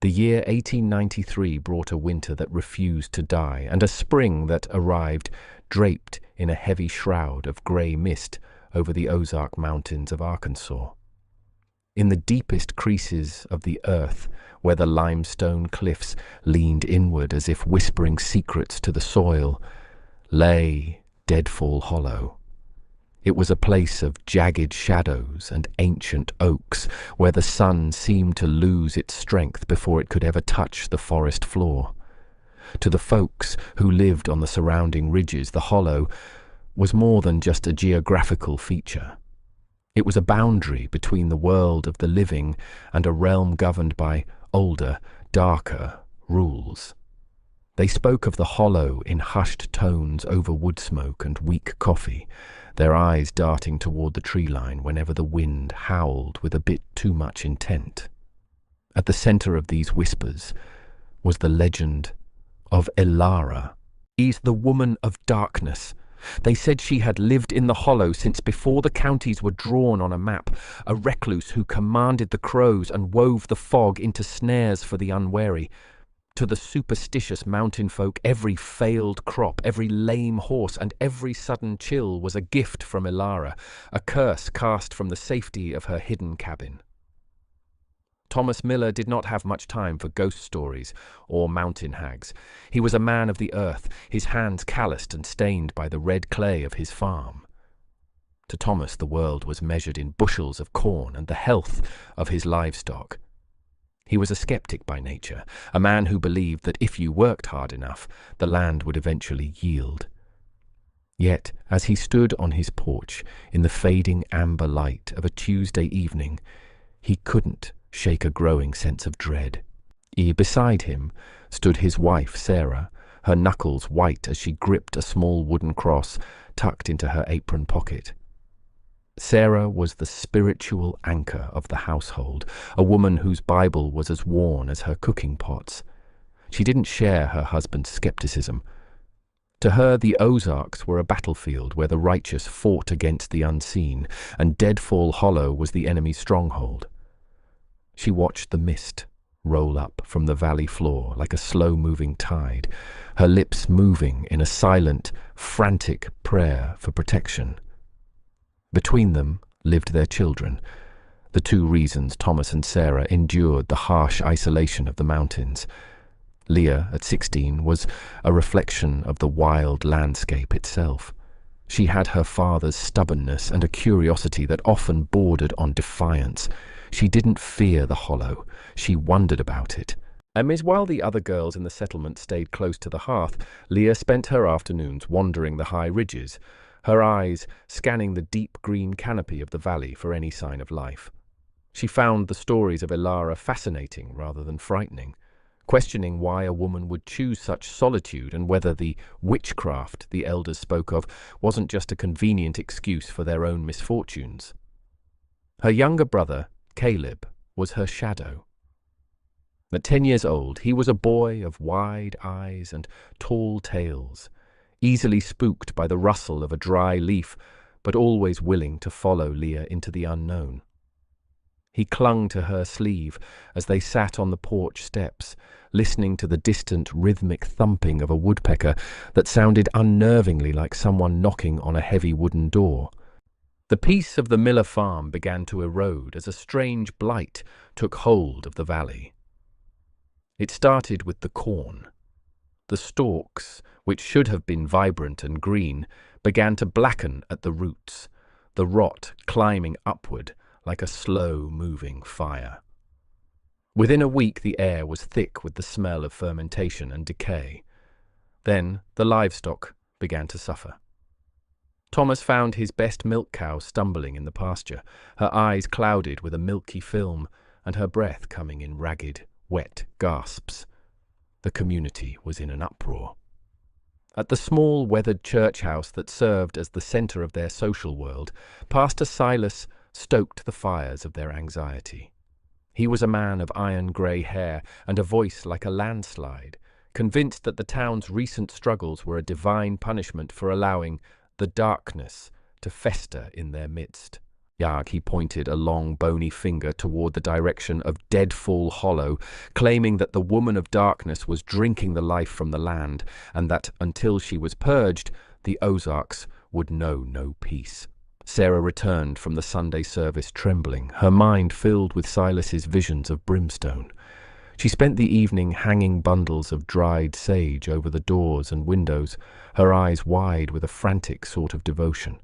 The year 1893 brought a winter that refused to die, and a spring that arrived draped in a heavy shroud of grey mist over the Ozark Mountains of Arkansas. In the deepest creases of the earth, where the limestone cliffs leaned inward as if whispering secrets to the soil, lay Deadfall Hollow. It was a place of jagged shadows and ancient oaks, where the sun seemed to lose its strength before it could ever touch the forest floor. To the folks who lived on the surrounding ridges, the hollow was more than just a geographical feature. It was a boundary between the world of the living and a realm governed by older, darker rules. They spoke of the hollow in hushed tones over wood smoke and weak coffee, their eyes darting toward the tree line whenever the wind howled with a bit too much intent. At the center of these whispers was the legend of Elara. She's the woman of darkness. They said she had lived in the hollow since before the counties were drawn on a map, a recluse who commanded the crows and wove the fog into snares for the unwary. To the superstitious mountain folk, every failed crop, every lame horse, and every sudden chill was a gift from Elara, a curse cast from the safety of her hidden cabin. Thomas Miller did not have much time for ghost stories or mountain hags. He was a man of the earth, his hands calloused and stained by the red clay of his farm. To Thomas, the world was measured in bushels of corn and the health of his livestock. He was a skeptic by nature, a man who believed that if you worked hard enough, the land would eventually yield. Yet, as he stood on his porch in the fading amber light of a Tuesday evening, he couldn't shake a growing sense of dread. Beside him stood his wife, Sarah, her knuckles white as she gripped a small wooden cross tucked into her apron pocket. Sarah was the spiritual anchor of the household, a woman whose Bible was as worn as her cooking pots. She didn't share her husband's skepticism. To her, the Ozarks were a battlefield where the righteous fought against the unseen, and Deadfall Hollow was the enemy's stronghold. She watched the mist roll up from the valley floor like a slow-moving tide, her lips moving in a silent, frantic prayer for protection. Between them lived their children, the two reasons Thomas and Sarah endured the harsh isolation of the mountains. Leah, at 16, was a reflection of the wild landscape itself. She had her father's stubbornness and a curiosity that often bordered on defiance. She didn't fear the hollow, she wondered about it. While the other girls in the settlement stayed close to the hearth, Leah spent her afternoons wandering the high ridges, her eyes scanning the deep green canopy of the valley for any sign of life. She found the stories of Elara fascinating rather than frightening, questioning why a woman would choose such solitude and whether the witchcraft the elders spoke of wasn't just a convenient excuse for their own misfortunes. Her younger brother, Caleb, was her shadow. At 10 years old, he was a boy of wide eyes and tall tales, easily spooked by the rustle of a dry leaf, but always willing to follow Leah into the unknown. He clung to her sleeve as they sat on the porch steps, listening to the distant rhythmic thumping of a woodpecker that sounded unnervingly like someone knocking on a heavy wooden door. The peace of the Miller farm began to erode as a strange blight took hold of the valley. It started with the corn. The stalks, which should have been vibrant and green, began to blacken at the roots, the rot climbing upward like a slow-moving fire. Within a week the air was thick with the smell of fermentation and decay. Then the livestock began to suffer. Thomas found his best milk cow stumbling in the pasture, her eyes clouded with a milky film and her breath coming in ragged, wet gasps. The community was in an uproar. At the small, weathered church house that served as the center of their social world, Pastor Silas stoked the fires of their anxiety. He was a man of iron-grey hair and a voice like a landslide, convinced that the town's recent struggles were a divine punishment for allowing the darkness to fester in their midst. He pointed a long, bony finger toward the direction of Deadfall Hollow, claiming that the woman of darkness was drinking the life from the land, and that until she was purged, the Ozarks would know no peace. Sarah returned from the Sunday service trembling, her mind filled with Silas's visions of brimstone. She spent the evening hanging bundles of dried sage over the doors and windows, her eyes wide with a frantic sort of devotion.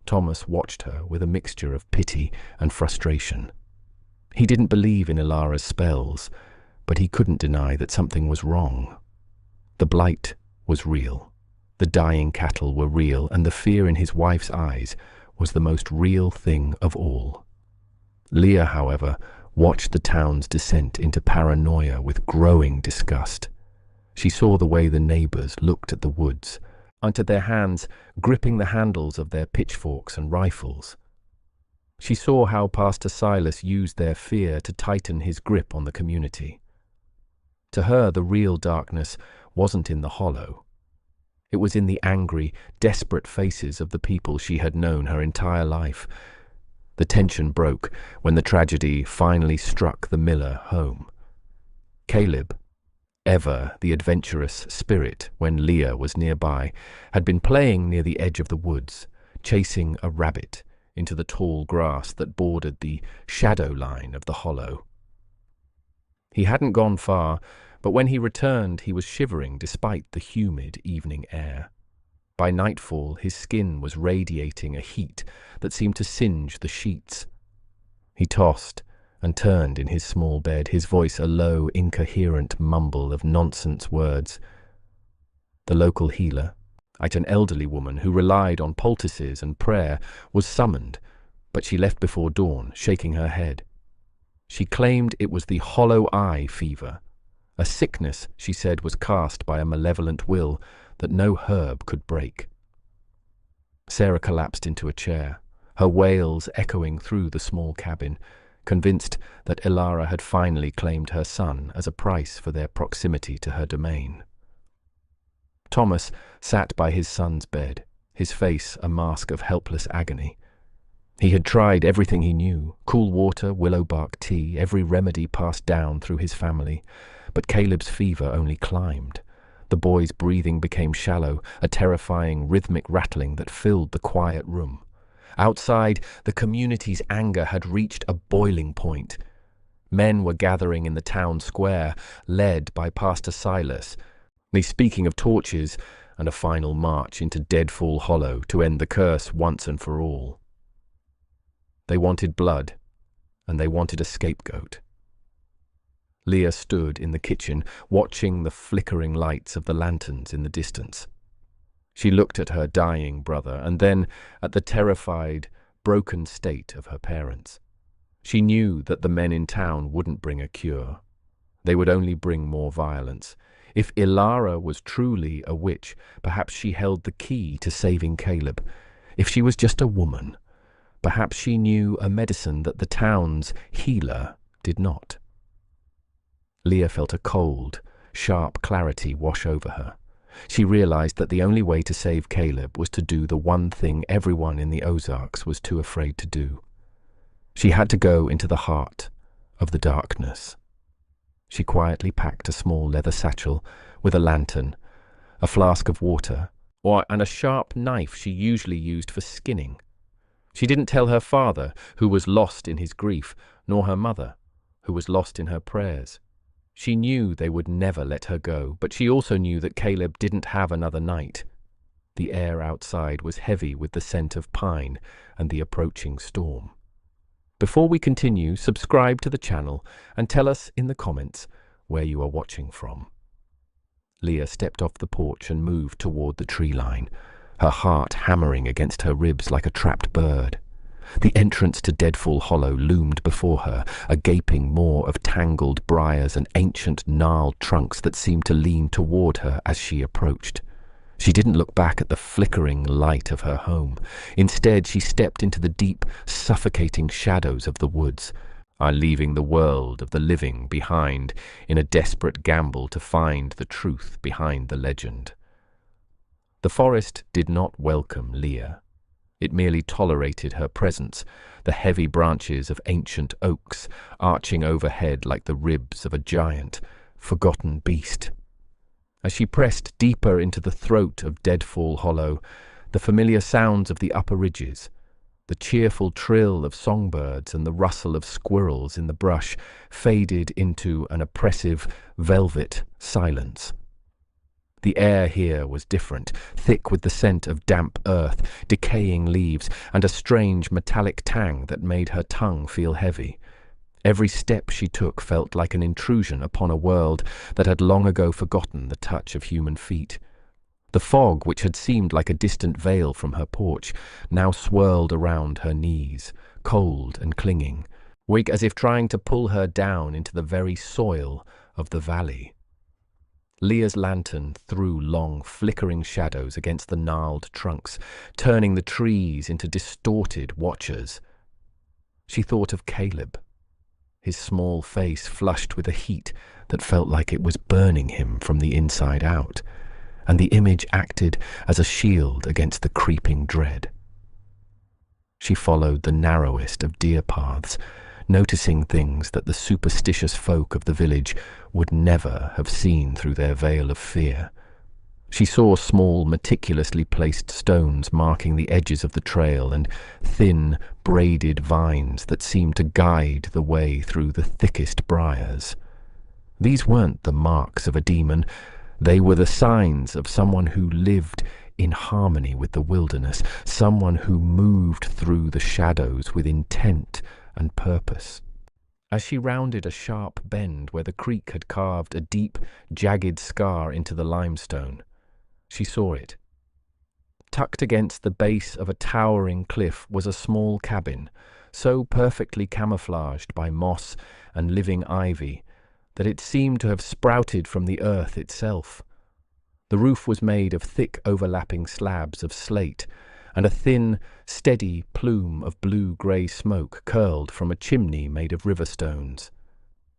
Thomas watched her with a mixture of pity and frustration. He didn't believe in Elara's spells, but he couldn't deny that something was wrong. The blight was real, the dying cattle were real, and the fear in his wife's eyes was the most real thing of all. Leah, however, watched the town's descent into paranoia with growing disgust. She saw the way the neighbors looked at the woods, onto their hands gripping the handles of their pitchforks and rifles. She saw how Pastor Silas used their fear to tighten his grip on the community. To her, the real darkness wasn't in the hollow. It was in the angry, desperate faces of the people she had known her entire life. The tension broke when the tragedy finally struck the Miller home. Caleb, ever the adventurous spirit when Leah was nearby, had been playing near the edge of the woods, chasing a rabbit into the tall grass that bordered the shadow line of the hollow. He hadn't gone far, but when he returned he was shivering despite the humid evening air. By nightfall his skin was radiating a heat that seemed to singe the sheets. He tossed and turned in his small bed, his voice a low, incoherent mumble of nonsense words. The local healer, an elderly woman who relied on poultices and prayer, was summoned, but she left before dawn, shaking her head. She claimed it was the hollow eye fever, a sickness she said was cast by a malevolent will that no herb could break. Sarah collapsed into a chair, her wails echoing through the small cabin, convinced that Elara had finally claimed her son as a price for their proximity to her domain. Thomas sat by his son's bed, his face a mask of helpless agony. He had tried everything he knew, cool water, willow bark tea, every remedy passed down through his family, but Caleb's fever only climbed. The boy's breathing became shallow, a terrifying rhythmic rattling that filled the quiet room. Outside, the community's anger had reached a boiling point. Men were gathering in the town square, led by Pastor Silas, speaking of torches and a final march into Deadfall Hollow to end the curse once and for all. They wanted blood, and they wanted a scapegoat. Leah stood in the kitchen, watching the flickering lights of the lanterns in the distance. She looked at her dying brother, and then at the terrified, broken state of her parents. She knew that the men in town wouldn't bring a cure. They would only bring more violence. If Elara was truly a witch, perhaps she held the key to saving Caleb. If she was just a woman, perhaps she knew a medicine that the town's healer did not. Leah felt a cold, sharp clarity wash over her. She realized that the only way to save Caleb was to do the one thing everyone in the Ozarks was too afraid to do. She had to go into the heart of the darkness. She quietly packed a small leather satchel with a lantern, a flask of water, and a sharp knife she usually used for skinning. She didn't tell her father, who was lost in his grief, nor her mother, who was lost in her prayers. She knew they would never let her go, but she also knew that Caleb didn't have another night. The air outside was heavy with the scent of pine and the approaching storm. Before we continue, subscribe to the channel and tell us in the comments where you are watching from. Leah stepped off the porch and moved toward the tree line, her heart hammering against her ribs like a trapped bird. The entrance to Deadfall Hollow loomed before her, a gaping maw of tangled briars and ancient gnarled trunks that seemed to lean toward her as she approached. She didn't look back at the flickering light of her home. Instead, she stepped into the deep, suffocating shadows of the woods, leaving the world of the living behind in a desperate gamble to find the truth behind the legend. The forest did not welcome Leah. It merely tolerated her presence, the heavy branches of ancient oaks arching overhead like the ribs of a giant, forgotten beast. As she pressed deeper into the throat of Deadfall Hollow, the familiar sounds of the upper ridges, the cheerful trill of songbirds and the rustle of squirrels in the brush faded into an oppressive, velvet silence. The air here was different, thick with the scent of damp earth, decaying leaves, and a strange metallic tang that made her tongue feel heavy. Every step she took felt like an intrusion upon a world that had long ago forgotten the touch of human feet. The fog, which had seemed like a distant veil from her porch, now swirled around her knees, cold and clinging, weak as if trying to pull her down into the very soil of the valley. Leah's lantern threw long, flickering shadows against the gnarled trunks, turning the trees into distorted watchers. She thought of Caleb, his small face flushed with a heat that felt like it was burning him from the inside out, and the image acted as a shield against the creeping dread. She followed the narrowest of deer paths, noticing things that the superstitious folk of the village would never have seen through their veil of fear. She saw small, meticulously placed stones marking the edges of the trail and thin, braided vines that seemed to guide the way through the thickest briars. These weren't the marks of a demon. They were the signs of someone who lived in harmony with the wilderness, someone who moved through the shadows with intent and purpose. As she rounded a sharp bend where the creek had carved a deep, jagged scar into the limestone, she saw it. Tucked against the base of a towering cliff was a small cabin, so perfectly camouflaged by moss and living ivy that it seemed to have sprouted from the earth itself. The roof was made of thick overlapping slabs of slate, and a thin, steady plume of blue-grey smoke curled from a chimney made of river stones.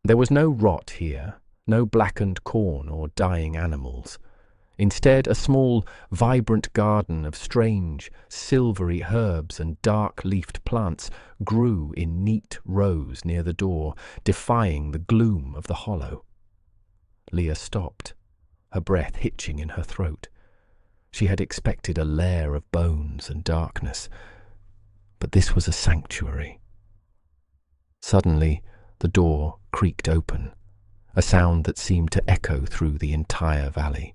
There was no rot here, no blackened corn or dying animals. Instead, a small, vibrant garden of strange, silvery herbs and dark-leafed plants grew in neat rows near the door, defying the gloom of the hollow. Leah stopped, her breath hitching in her throat. She had expected a lair of bones and darkness, but this was a sanctuary. Suddenly, the door creaked open, a sound that seemed to echo through the entire valley.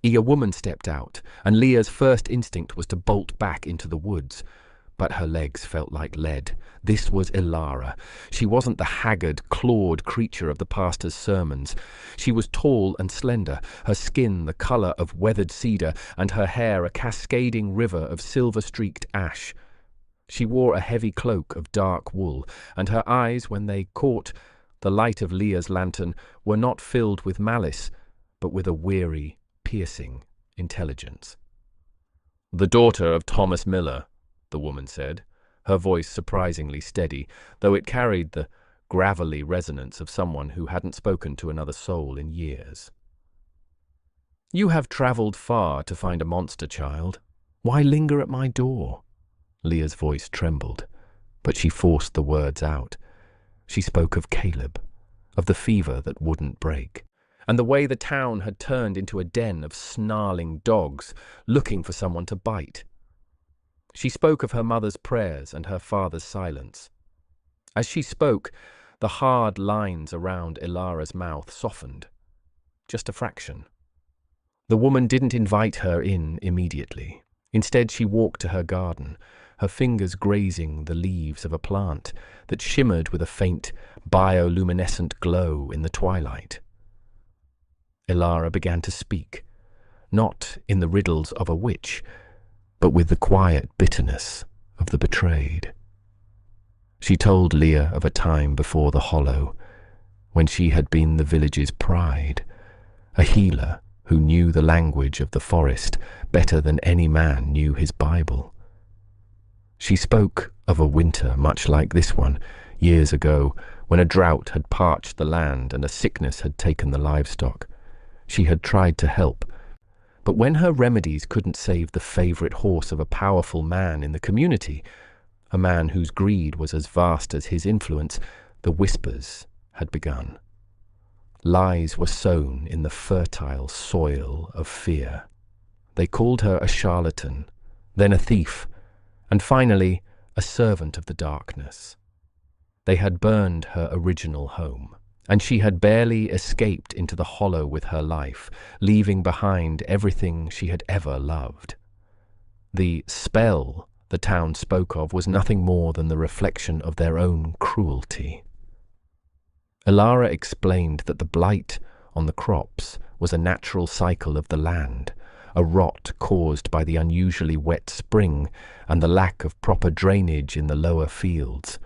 A woman stepped out, and Leah's first instinct was to bolt back into the woods, but her legs felt like lead. This was Elara. She wasn't the haggard, clawed creature of the pastor's sermons. She was tall and slender, her skin the colour of weathered cedar, and her hair a cascading river of silver-streaked ash. She wore a heavy cloak of dark wool, and her eyes, when they caught the light of Leah's lantern, were not filled with malice, but with a weary, piercing intelligence. "The daughter of Thomas Miller," the woman said, her voice surprisingly steady, though it carried the gravelly resonance of someone who hadn't spoken to another soul in years. "You have travelled far to find a monster, child. Why linger at my door?" Leah's voice trembled, but she forced the words out. She spoke of Caleb, of the fever that wouldn't break, and the way the town had turned into a den of snarling dogs looking for someone to bite. She spoke of her mother's prayers and her father's silence. As she spoke, the hard lines around Elara's mouth softened, just a fraction. The woman didn't invite her in immediately. Instead, she walked to her garden, her fingers grazing the leaves of a plant that shimmered with a faint, bioluminescent glow in the twilight. Elara began to speak, not in the riddles of a witch, but with the quiet bitterness of the betrayed. She told Leah of a time before the Hollow, when she had been the village's pride, a healer who knew the language of the forest better than any man knew his Bible. She spoke of a winter much like this one, years ago, when a drought had parched the land and a sickness had taken the livestock. She had tried to help, But when her remedies couldn't save the favorite horse of a powerful man in the community, a man whose greed was as vast as his influence, the whispers had begun. Lies were sown in the fertile soil of fear. They called her a charlatan, then a thief, and finally a servant of the darkness. They had burned her original home, and she had barely escaped into the hollow with her life, leaving behind everything she had ever loved. The spell the town spoke of was nothing more than the reflection of their own cruelty. Elara explained that the blight on the crops was a natural cycle of the land, a rot caused by the unusually wet spring and the lack of proper drainage in the lower fields.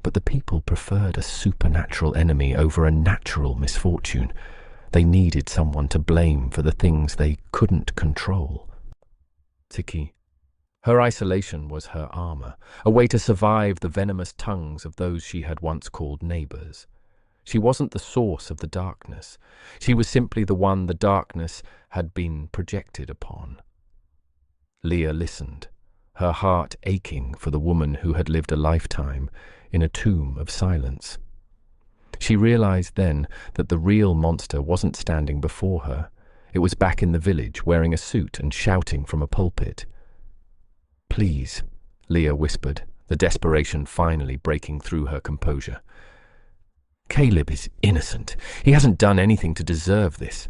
But the people preferred a supernatural enemy over a natural misfortune. They needed someone to blame for the things they couldn't control. Tiki. Her isolation was her armor, a way to survive the venomous tongues of those she had once called neighbors. She wasn't the source of the darkness. She was simply the one the darkness had been projected upon. Leah listened, her heart aching for the woman who had lived a lifetime in a tomb of silence. She realized then that the real monster wasn't standing before her. It was back in the village, wearing a suit and shouting from a pulpit. "Please," Leah whispered, the desperation finally breaking through her composure. "Caleb is innocent. He hasn't done anything to deserve this.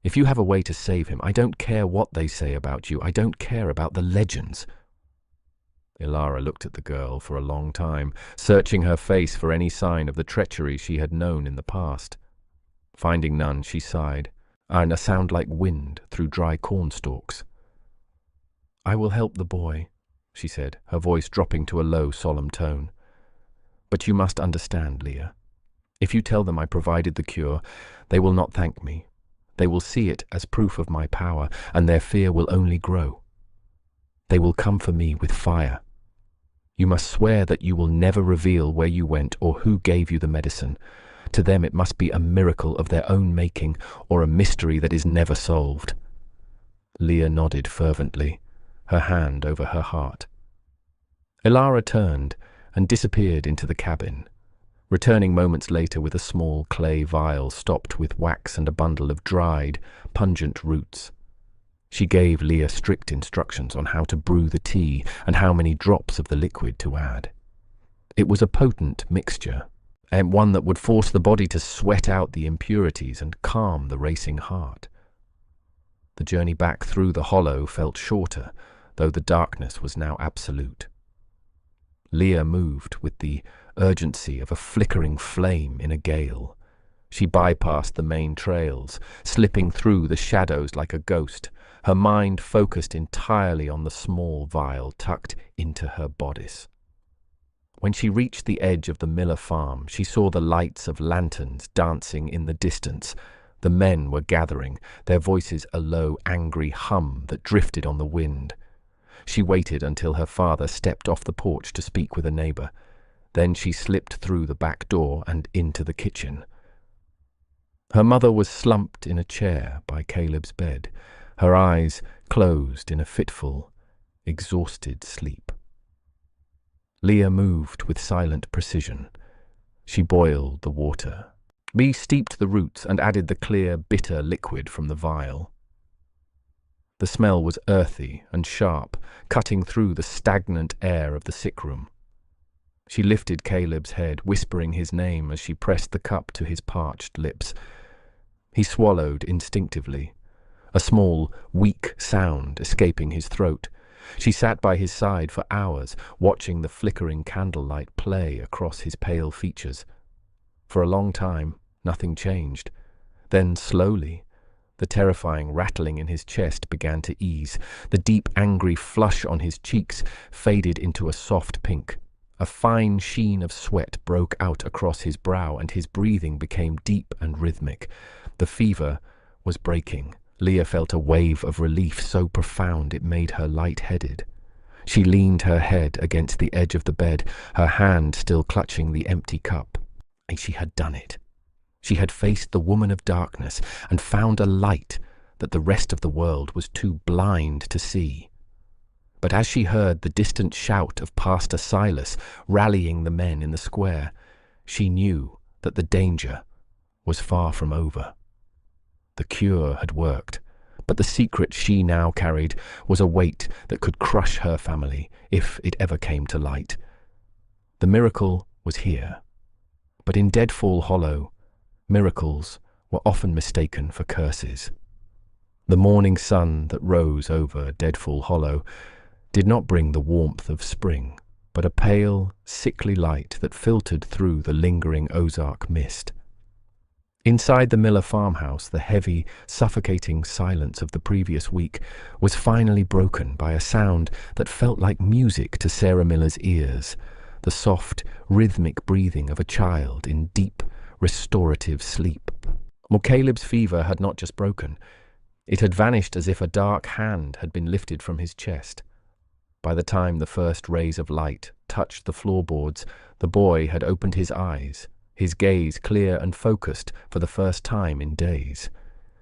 If you have a way to save him, I don't care what they say about you. I don't care about the legends." Elara looked at the girl for a long time, searching her face for any sign of the treachery she had known in the past. Finding none, she sighed, and a sound like wind through dry cornstalks. "I will help the boy," she said, her voice dropping to a low, solemn tone. "But you must understand, Leah. If you tell them I provided the cure, they will not thank me. They will see it as proof of my power, and their fear will only grow. They will come for me with fire. You must swear that you will never reveal where you went or who gave you the medicine. To them it must be a miracle of their own making, or a mystery that is never solved." Leah nodded fervently, her hand over her heart. Elara turned and disappeared into the cabin, returning moments later with a small clay vial stopped with wax and a bundle of dried, pungent roots. She gave Leah strict instructions on how to brew the tea and how many drops of the liquid to add. It was a potent mixture, and one that would force the body to sweat out the impurities and calm the racing heart. The journey back through the hollow felt shorter, though the darkness was now absolute. Leah moved with the urgency of a flickering flame in a gale. She bypassed the main trails, slipping through the shadows like a ghost, her mind focused entirely on the small vial tucked into her bodice. When she reached the edge of the Miller farm, she saw the lights of lanterns dancing in the distance. The men were gathering, their voices a low, angry hum that drifted on the wind. She waited until her father stepped off the porch to speak with a neighbor. Then she slipped through the back door and into the kitchen. Her mother was slumped in a chair by Caleb's bed, her eyes closed in a fitful, exhausted sleep. Leah moved with silent precision. She boiled the water. She steeped the roots and added the clear, bitter liquid from the vial. The smell was earthy and sharp, cutting through the stagnant air of the sick room. She lifted Caleb's head, whispering his name as she pressed the cup to his parched lips. He swallowed instinctively, a small, weak sound escaping his throat. She sat by his side for hours, watching the flickering candlelight play across his pale features. For a long time, nothing changed. Then, slowly, the terrifying rattling in his chest began to ease. The deep, angry flush on his cheeks faded into a soft pink. A fine sheen of sweat broke out across his brow, and his breathing became deep and rhythmic. The fever was breaking. Leah felt a wave of relief so profound it made her light-headed. She leaned her head against the edge of the bed, her hand still clutching the empty cup. And she had done it. She had faced the woman of darkness and found a light that the rest of the world was too blind to see. But as she heard the distant shout of Pastor Silas rallying the men in the square, she knew that the danger was far from over. The cure had worked, but the secret she now carried was a weight that could crush her family if it ever came to light. The miracle was here, but in Deadfall Hollow, miracles were often mistaken for curses. The morning sun that rose over Deadfall Hollow did not bring the warmth of spring, but a pale, sickly light that filtered through the lingering Ozark mist. Inside the Miller farmhouse, the heavy, suffocating silence of the previous week was finally broken by a sound that felt like music to Sarah Miller's ears, the soft, rhythmic breathing of a child in deep, restorative sleep. Caleb's fever had not just broken. It had vanished as if a dark hand had been lifted from his chest. By the time the first rays of light touched the floorboards, the boy had opened his eyes, his gaze clear and focused for the first time in days.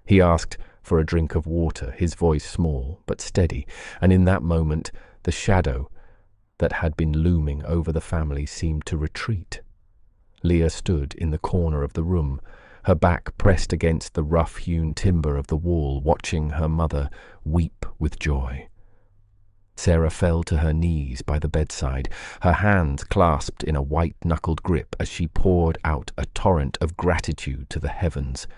He asked for a drink of water, his voice small but steady, and in that moment the shadow that had been looming over the family seemed to retreat. Leah stood in the corner of the room, her back pressed against the rough-hewn timber of the wall, watching her mother weep with joy. Sarah fell to her knees by the bedside, her hands clasped in a white-knuckled grip as she poured out a torrent of gratitude to the heavens.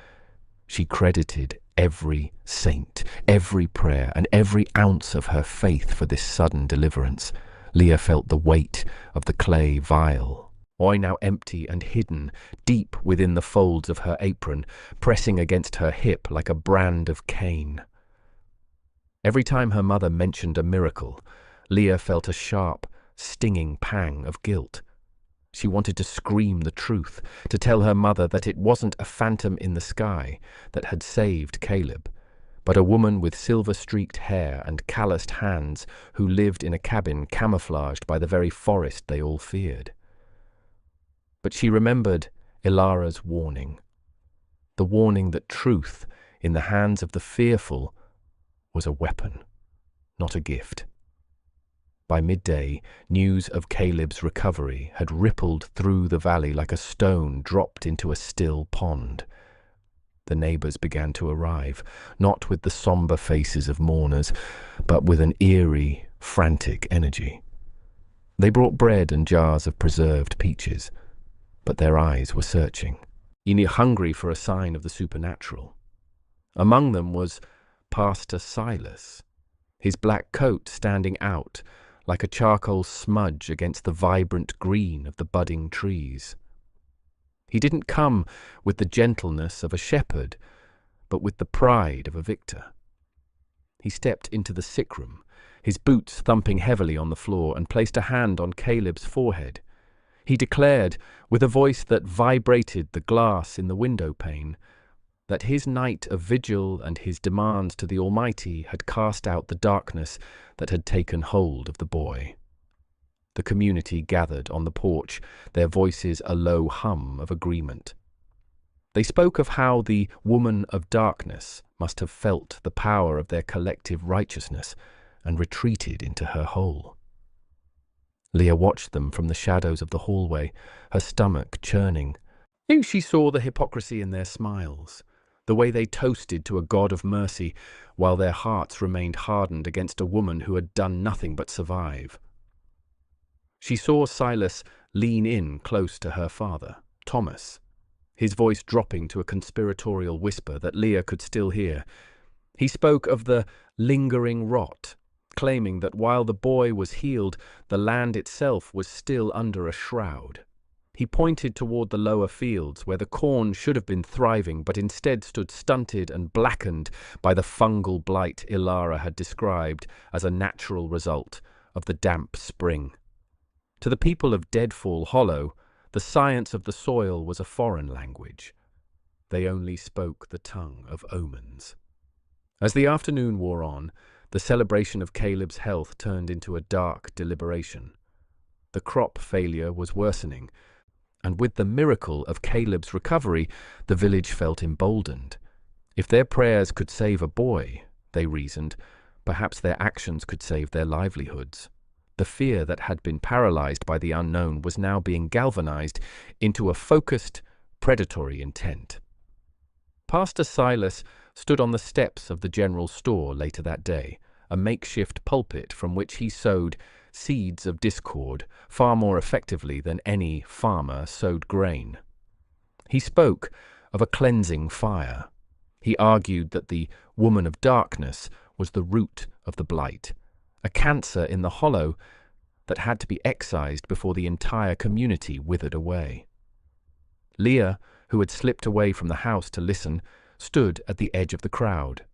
She credited every saint, every prayer, and every ounce of her faith for this sudden deliverance. Leah felt the weight of the clay vial, now empty and hidden, deep within the folds of her apron, pressing against her hip like a brand of Cain. Every time her mother mentioned a miracle, Leah felt a sharp, stinging pang of guilt. She wanted to scream the truth, to tell her mother that it wasn't a phantom in the sky that had saved Caleb, but a woman with silver-streaked hair and calloused hands who lived in a cabin camouflaged by the very forest they all feared. But she remembered Elara's warning, the warning that truth in the hands of the fearful was a weapon, not a gift. By midday, news of Caleb's recovery had rippled through the valley like a stone dropped into a still pond. The neighbors began to arrive, not with the somber faces of mourners, but with an eerie, frantic energy. They brought bread and jars of preserved peaches, but their eyes were searching, hungry for a sign of the supernatural. Among them was Pastor Silas, his black coat standing out like a charcoal smudge against the vibrant green of the budding trees. He didn't come with the gentleness of a shepherd, but with the pride of a victor. He stepped into the sick room, his boots thumping heavily on the floor, and placed a hand on Caleb's forehead. He declared, with a voice that vibrated the glass in the window pane, that his night of vigil and his demands to the Almighty had cast out the darkness that had taken hold of the boy. The community gathered on the porch, their voices a low hum of agreement. They spoke of how the woman of darkness must have felt the power of their collective righteousness and retreated into her hole. Leah watched them from the shadows of the hallway, her stomach churning. She saw the hypocrisy in their smiles, the way they toasted to a God of mercy, while their hearts remained hardened against a woman who had done nothing but survive. She saw Silas lean in close to her father, Thomas, his voice dropping to a conspiratorial whisper that Leah could still hear. He spoke of the lingering rot, claiming that while the boy was healed, the land itself was still under a shroud. He pointed toward the lower fields, where the corn should have been thriving, but instead stood stunted and blackened by the fungal blight Elara had described as a natural result of the damp spring. To the people of Deadfall Hollow, the science of the soil was a foreign language. They only spoke the tongue of omens. As the afternoon wore on, the celebration of Caleb's health turned into a dark deliberation. The crop failure was worsening, and with the miracle of Caleb's recovery, the village felt emboldened. If their prayers could save a boy, they reasoned, perhaps their actions could save their livelihoods. The fear that had been paralyzed by the unknown was now being galvanized into a focused, predatory intent. Pastor Silas stood on the steps of the general store later that day, a makeshift pulpit from which he sowed seeds of discord far more effectively than any farmer sowed grain. He spoke of a cleansing fire. He argued that the woman of darkness was the root of the blight, a cancer in the hollow that had to be excised before the entire community withered away. Leah, who had slipped away from the house to listen, stood at the edge of the crowd.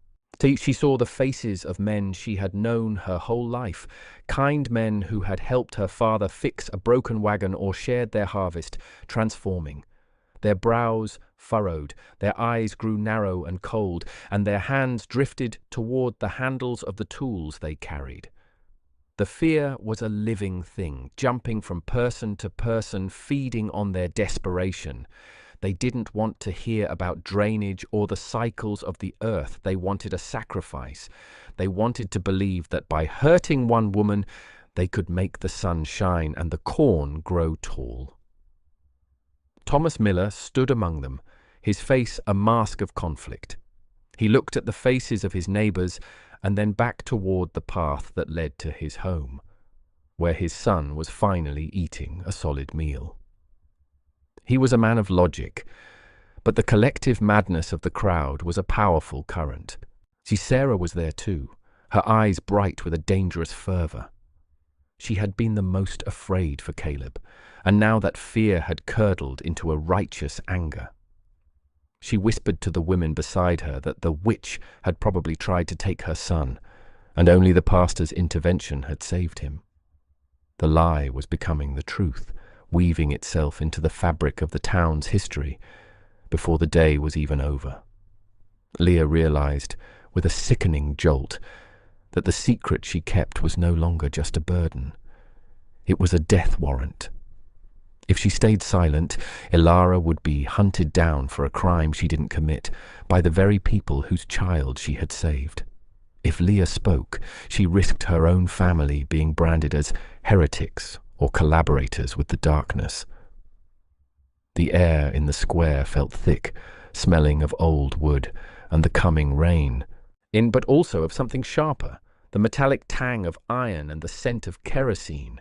She saw the faces of men she had known her whole life, kind men who had helped her father fix a broken wagon or shared their harvest, transforming. Their brows furrowed, their eyes grew narrow and cold, and their hands drifted toward the handles of the tools they carried. The fear was a living thing, jumping from person to person, feeding on their desperation. They didn't want to hear about drainage or the cycles of the earth. They wanted a sacrifice. They wanted to believe that by hurting one woman, they could make the sun shine and the corn grow tall. Thomas Miller stood among them, his face a mask of conflict. He looked at the faces of his neighbors and then back toward the path that led to his home, where his son was finally eating a solid meal. He was a man of logic, but the collective madness of the crowd was a powerful current. See, Sarah was there too, her eyes bright with a dangerous fervor. She had been the most afraid for Caleb, and now that fear had curdled into a righteous anger. She whispered to the women beside her that the witch had probably tried to take her son, and only the pastor's intervention had saved him. The lie was becoming the truth, weaving itself into the fabric of the town's history before the day was even over. Leah realized, with a sickening jolt, that the secret she kept was no longer just a burden. It was a death warrant. If she stayed silent, Elara would be hunted down for a crime she didn't commit by the very people whose child she had saved. If Leah spoke, she risked her own family being branded as heretics or collaborators with the darkness. The air in the square felt thick, smelling of old wood and the coming rain, but also of something sharper, the metallic tang of iron and the scent of kerosene.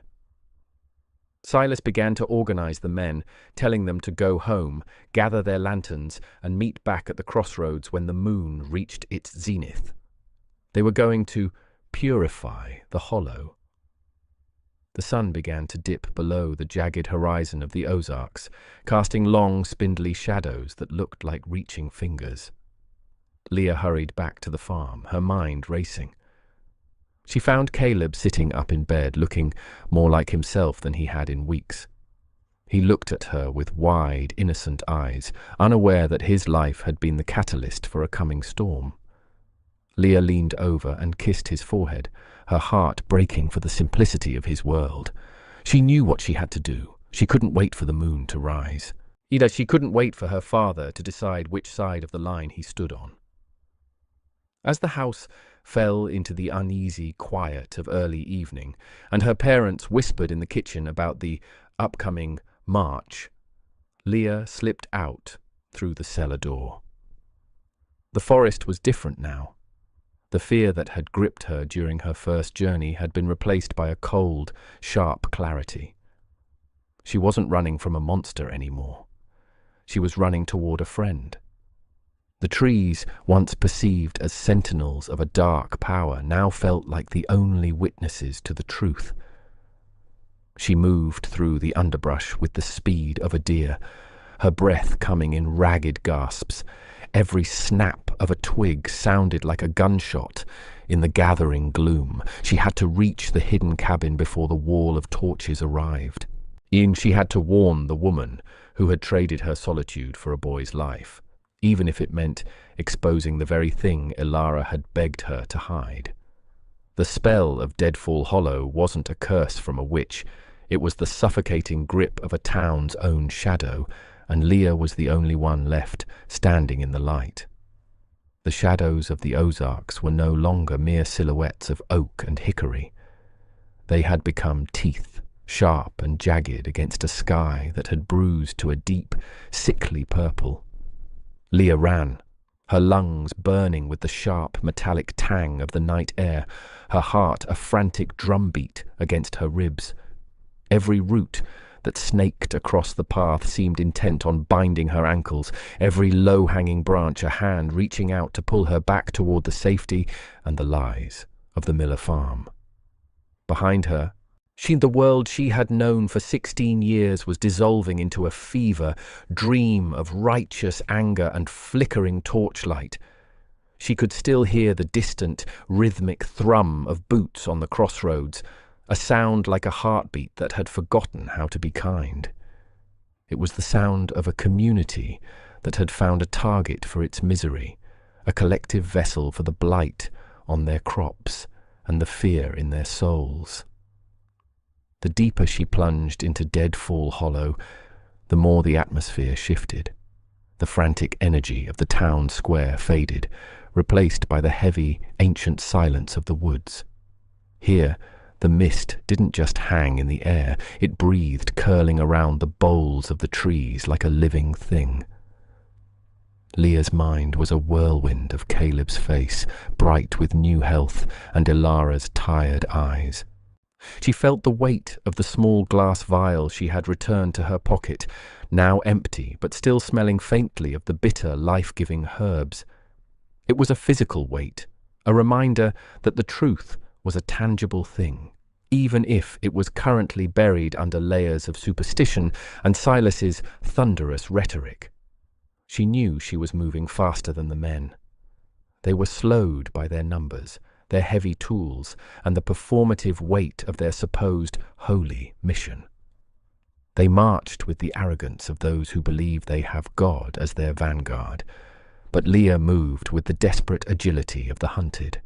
Silas began to organize the men, telling them to go home, gather their lanterns, and meet back at the crossroads when the moon reached its zenith. They were going to purify the hollow. The sun began to dip below the jagged horizon of the Ozarks, casting long, spindly shadows that looked like reaching fingers. Leah hurried back to the farm, her mind racing. She found Caleb sitting up in bed, looking more like himself than he had in weeks. He looked at her with wide, innocent eyes, unaware that his life had been the catalyst for a coming storm. Leah leaned over and kissed his forehead, her heart breaking for the simplicity of his world. She knew what she had to do. She couldn't wait for the moon to rise. She couldn't wait for her father to decide which side of the line he stood on. As the house fell into the uneasy quiet of early evening, and her parents whispered in the kitchen about the upcoming march, Leah slipped out through the cellar door. The forest was different now. The fear that had gripped her during her first journey had been replaced by a cold, sharp clarity. She wasn't running from a monster anymore. She was running toward a friend. The trees, once perceived as sentinels of a dark power, now felt like the only witnesses to the truth. She moved through the underbrush with the speed of a deer, her breath coming in ragged gasps. Every snap of a twig sounded like a gunshot in the gathering gloom. She had to reach the hidden cabin before the wall of torches arrived. She had to warn the woman who had traded her solitude for a boy's life, even if it meant exposing the very thing Elara had begged her to hide. The spell of Deadfall Hollow wasn't a curse from a witch. It was the suffocating grip of a town's own shadow, and Leah was the only one left standing in the light. The shadows of the Ozarks were no longer mere silhouettes of oak and hickory. They had become teeth, sharp and jagged against a sky that had bruised to a deep, sickly purple. Leah ran, her lungs burning with the sharp, metallic tang of the night air, her heart a frantic drumbeat against her ribs. Every root that snaked across the path seemed intent on binding her ankles, every low-hanging branch a hand reaching out to pull her back toward the safety and the lies of the Miller farm. Behind her, the world she had known for 16 years was dissolving into a fever dream of righteous anger and flickering torchlight. She could still hear the distant, rhythmic thrum of boots on the crossroads, a sound like a heartbeat that had forgotten how to be kind. It was the sound of a community that had found a target for its misery, a collective vessel for the blight on their crops and the fear in their souls. The deeper she plunged into Deadfall Hollow, the more the atmosphere shifted. The frantic energy of the town square faded, replaced by the heavy, ancient silence of the woods. Here, the mist didn't just hang in the air, it breathed, curling around the boles of the trees like a living thing. Leah's mind was a whirlwind of Caleb's face, bright with new health, and Elara's tired eyes. She felt the weight of the small glass vial she had returned to her pocket, now empty but still smelling faintly of the bitter, life-giving herbs. It was a physical weight, a reminder that the truth was a tangible thing, even if it was currently buried under layers of superstition and Silas's thunderous rhetoric. She knew she was moving faster than the men. They were slowed by their numbers, their heavy tools, and the performative weight of their supposed holy mission. They marched with the arrogance of those who believe they have God as their vanguard, but Leah moved with the desperate agility of the hunted.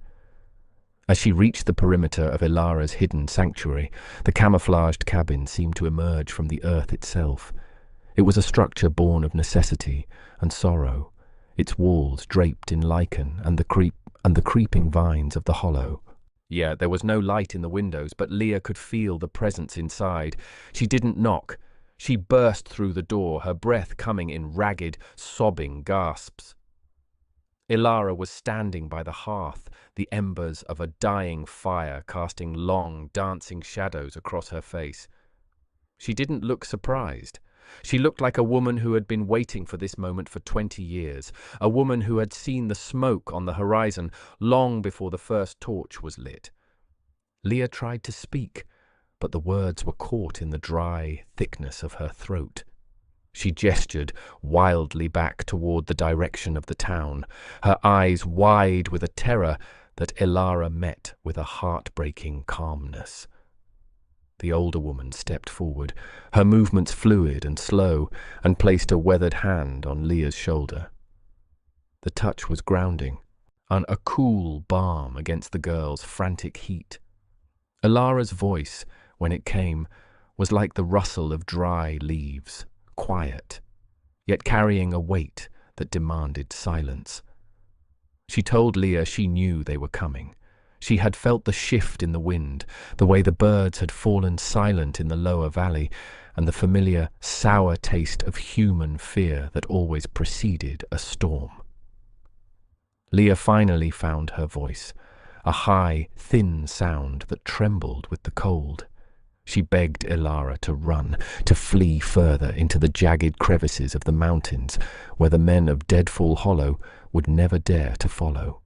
As she reached the perimeter of Elara's hidden sanctuary, the camouflaged cabin seemed to emerge from the earth itself. It was a structure born of necessity and sorrow, its walls draped in lichen and the creeping vines of the hollow. Yeah, there was no light in the windows, but Leah could feel the presence inside. She didn't knock. She burst through the door, her breath coming in ragged, sobbing gasps. Elara was standing by the hearth, the embers of a dying fire casting long, dancing shadows across her face. She didn't look surprised. She looked like a woman who had been waiting for this moment for 20 years, a woman who had seen the smoke on the horizon long before the first torch was lit. Leah tried to speak, but the words were caught in the dry thickness of her throat. She gestured wildly back toward the direction of the town, her eyes wide with a terror that Elara met with a heartbreaking calmness. The older woman stepped forward, her movements fluid and slow, and placed a weathered hand on Leah's shoulder. The touch was grounding, a cool balm against the girl's frantic heat. Elara's voice, when it came, was like the rustle of dry leaves, quiet, yet carrying a weight that demanded silence. She told Leah she knew they were coming. She had felt the shift in the wind, the way the birds had fallen silent in the lower valley, and the familiar, sour taste of human fear that always preceded a storm. Leah finally found her voice, a high, thin sound that trembled with the cold. She begged Elara to run, to flee further into the jagged crevices of the mountains, where the men of Deadfall Hollow would never dare to follow.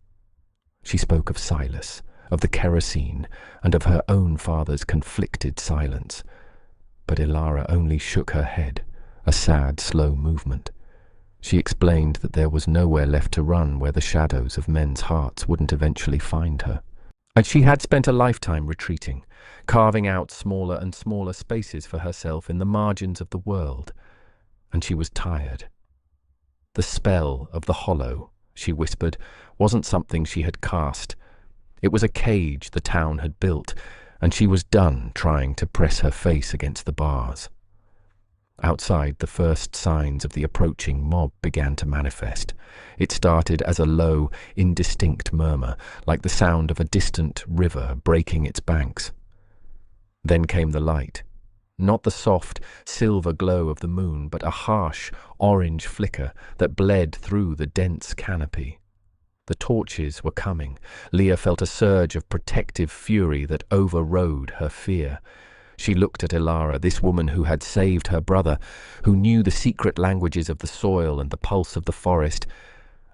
She spoke of Silas, of the kerosene, and of her own father's conflicted silence. But Elara only shook her head, a sad, slow movement. She explained that there was nowhere left to run where the shadows of men's hearts wouldn't eventually find her. And she had spent a lifetime retreating, carving out smaller and smaller spaces for herself in the margins of the world. And she was tired. The spell of the hollow, she whispered, wasn't something she had cast. It was a cage the town had built, and she was done trying to press her face against the bars. Outside, the first signs of the approaching mob began to manifest. It started as a low, indistinct murmur, like the sound of a distant river breaking its banks. Then came the light. Not the soft, silver glow of the moon, but a harsh, orange flicker that bled through the dense canopy. The torches were coming. Leah felt a surge of protective fury that overrode her fear. She looked at Elara, this woman who had saved her brother, who knew the secret languages of the soil and the pulse of the forest,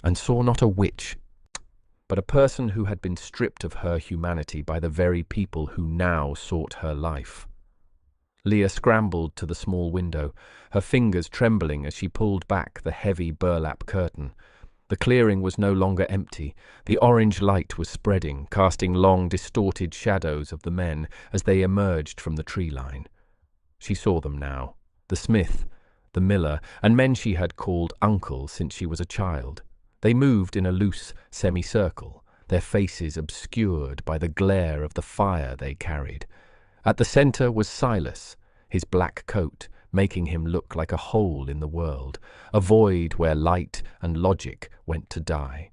and saw not a witch, but a person who had been stripped of her humanity by the very people who now sought her life. Leah scrambled to the small window, her fingers trembling as she pulled back the heavy burlap curtain. The clearing was no longer empty. The orange light was spreading, casting long, distorted shadows of the men as they emerged from the tree line. She saw them now, the smith, the miller, and men she had called uncle since she was a child. They moved in a loose semicircle, their faces obscured by the glare of the fire they carried. At the centre was Silas, his black coat making him look like a hole in the world, a void where light and logic went to die.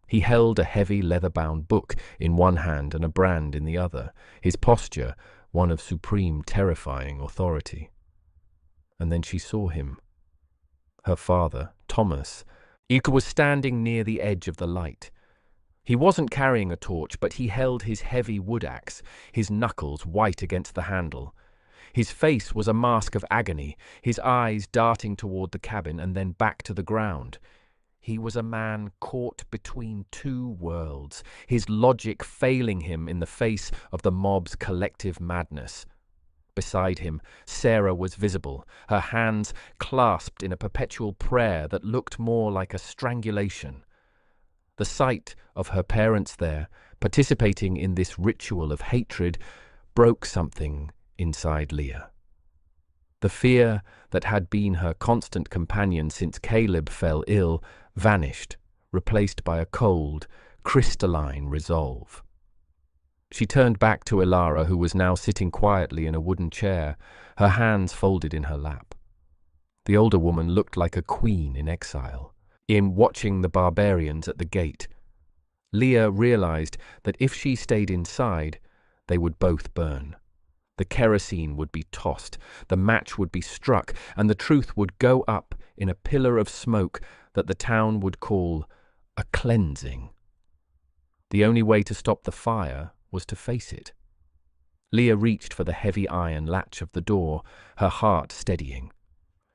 He held a heavy leather-bound book in one hand and a brand in the other, his posture one of supreme terrifying authority. And then she saw him. Her father, Thomas, was standing near the edge of the light. He wasn't carrying a torch, but he held his heavy wood axe, his knuckles white against the handle. His face was a mask of agony, his eyes darting toward the cabin and then back to the ground. He was a man caught between two worlds, his logic failing him in the face of the mob's collective madness. Beside him, Sarah was visible, her hands clasped in a perpetual prayer that looked more like a strangulation. The sight of her parents there, participating in this ritual of hatred, broke something inside Leah. The fear that had been her constant companion since Caleb fell ill vanished, replaced by a cold, crystalline resolve. She turned back to Elara, who was now sitting quietly in a wooden chair, her hands folded in her lap. The older woman looked like a queen in exile, in watching the barbarians at the gate. Leah realized that if she stayed inside, they would both burn. The kerosene would be tossed, the match would be struck, and the truth would go up in a pillar of smoke that the town would call a cleansing. The only way to stop the fire was to face it. Leah reached for the heavy iron latch of the door, her heart steadying.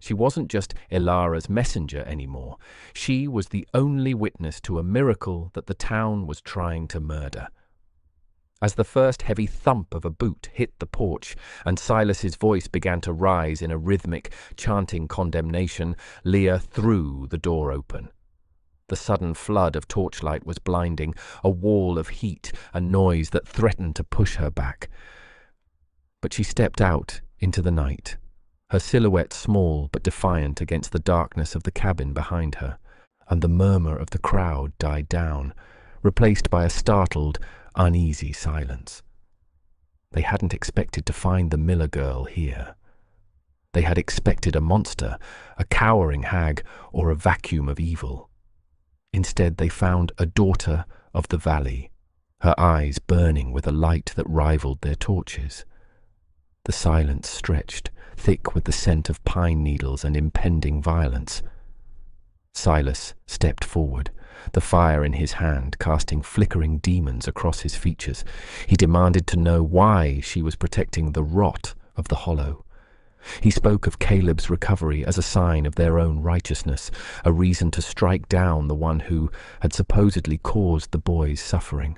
She wasn't just Elara's messenger anymore. She was the only witness to a miracle that the town was trying to murder. As the first heavy thump of a boot hit the porch and Silas's voice began to rise in a rhythmic, chanting condemnation, Leah threw the door open. The sudden flood of torchlight was blinding, a wall of heat and noise that threatened to push her back. But she stepped out into the night, her silhouette small but defiant against the darkness of the cabin behind her, and the murmur of the crowd died down, replaced by a startled, uneasy silence. They hadn't expected to find the miller girl here. They had expected a monster, a cowering hag, or a vacuum of evil. Instead, they found a daughter of the valley, her eyes burning with a light that rivaled their torches. The silence stretched, thick with the scent of pine needles and impending violence. Silas stepped forward, the fire in his hand casting flickering demons across his features. He demanded to know why she was protecting the rot of the hollow. He spoke of Caleb's recovery as a sign of their own righteousness, a reason to strike down the one who had supposedly caused the boy's suffering.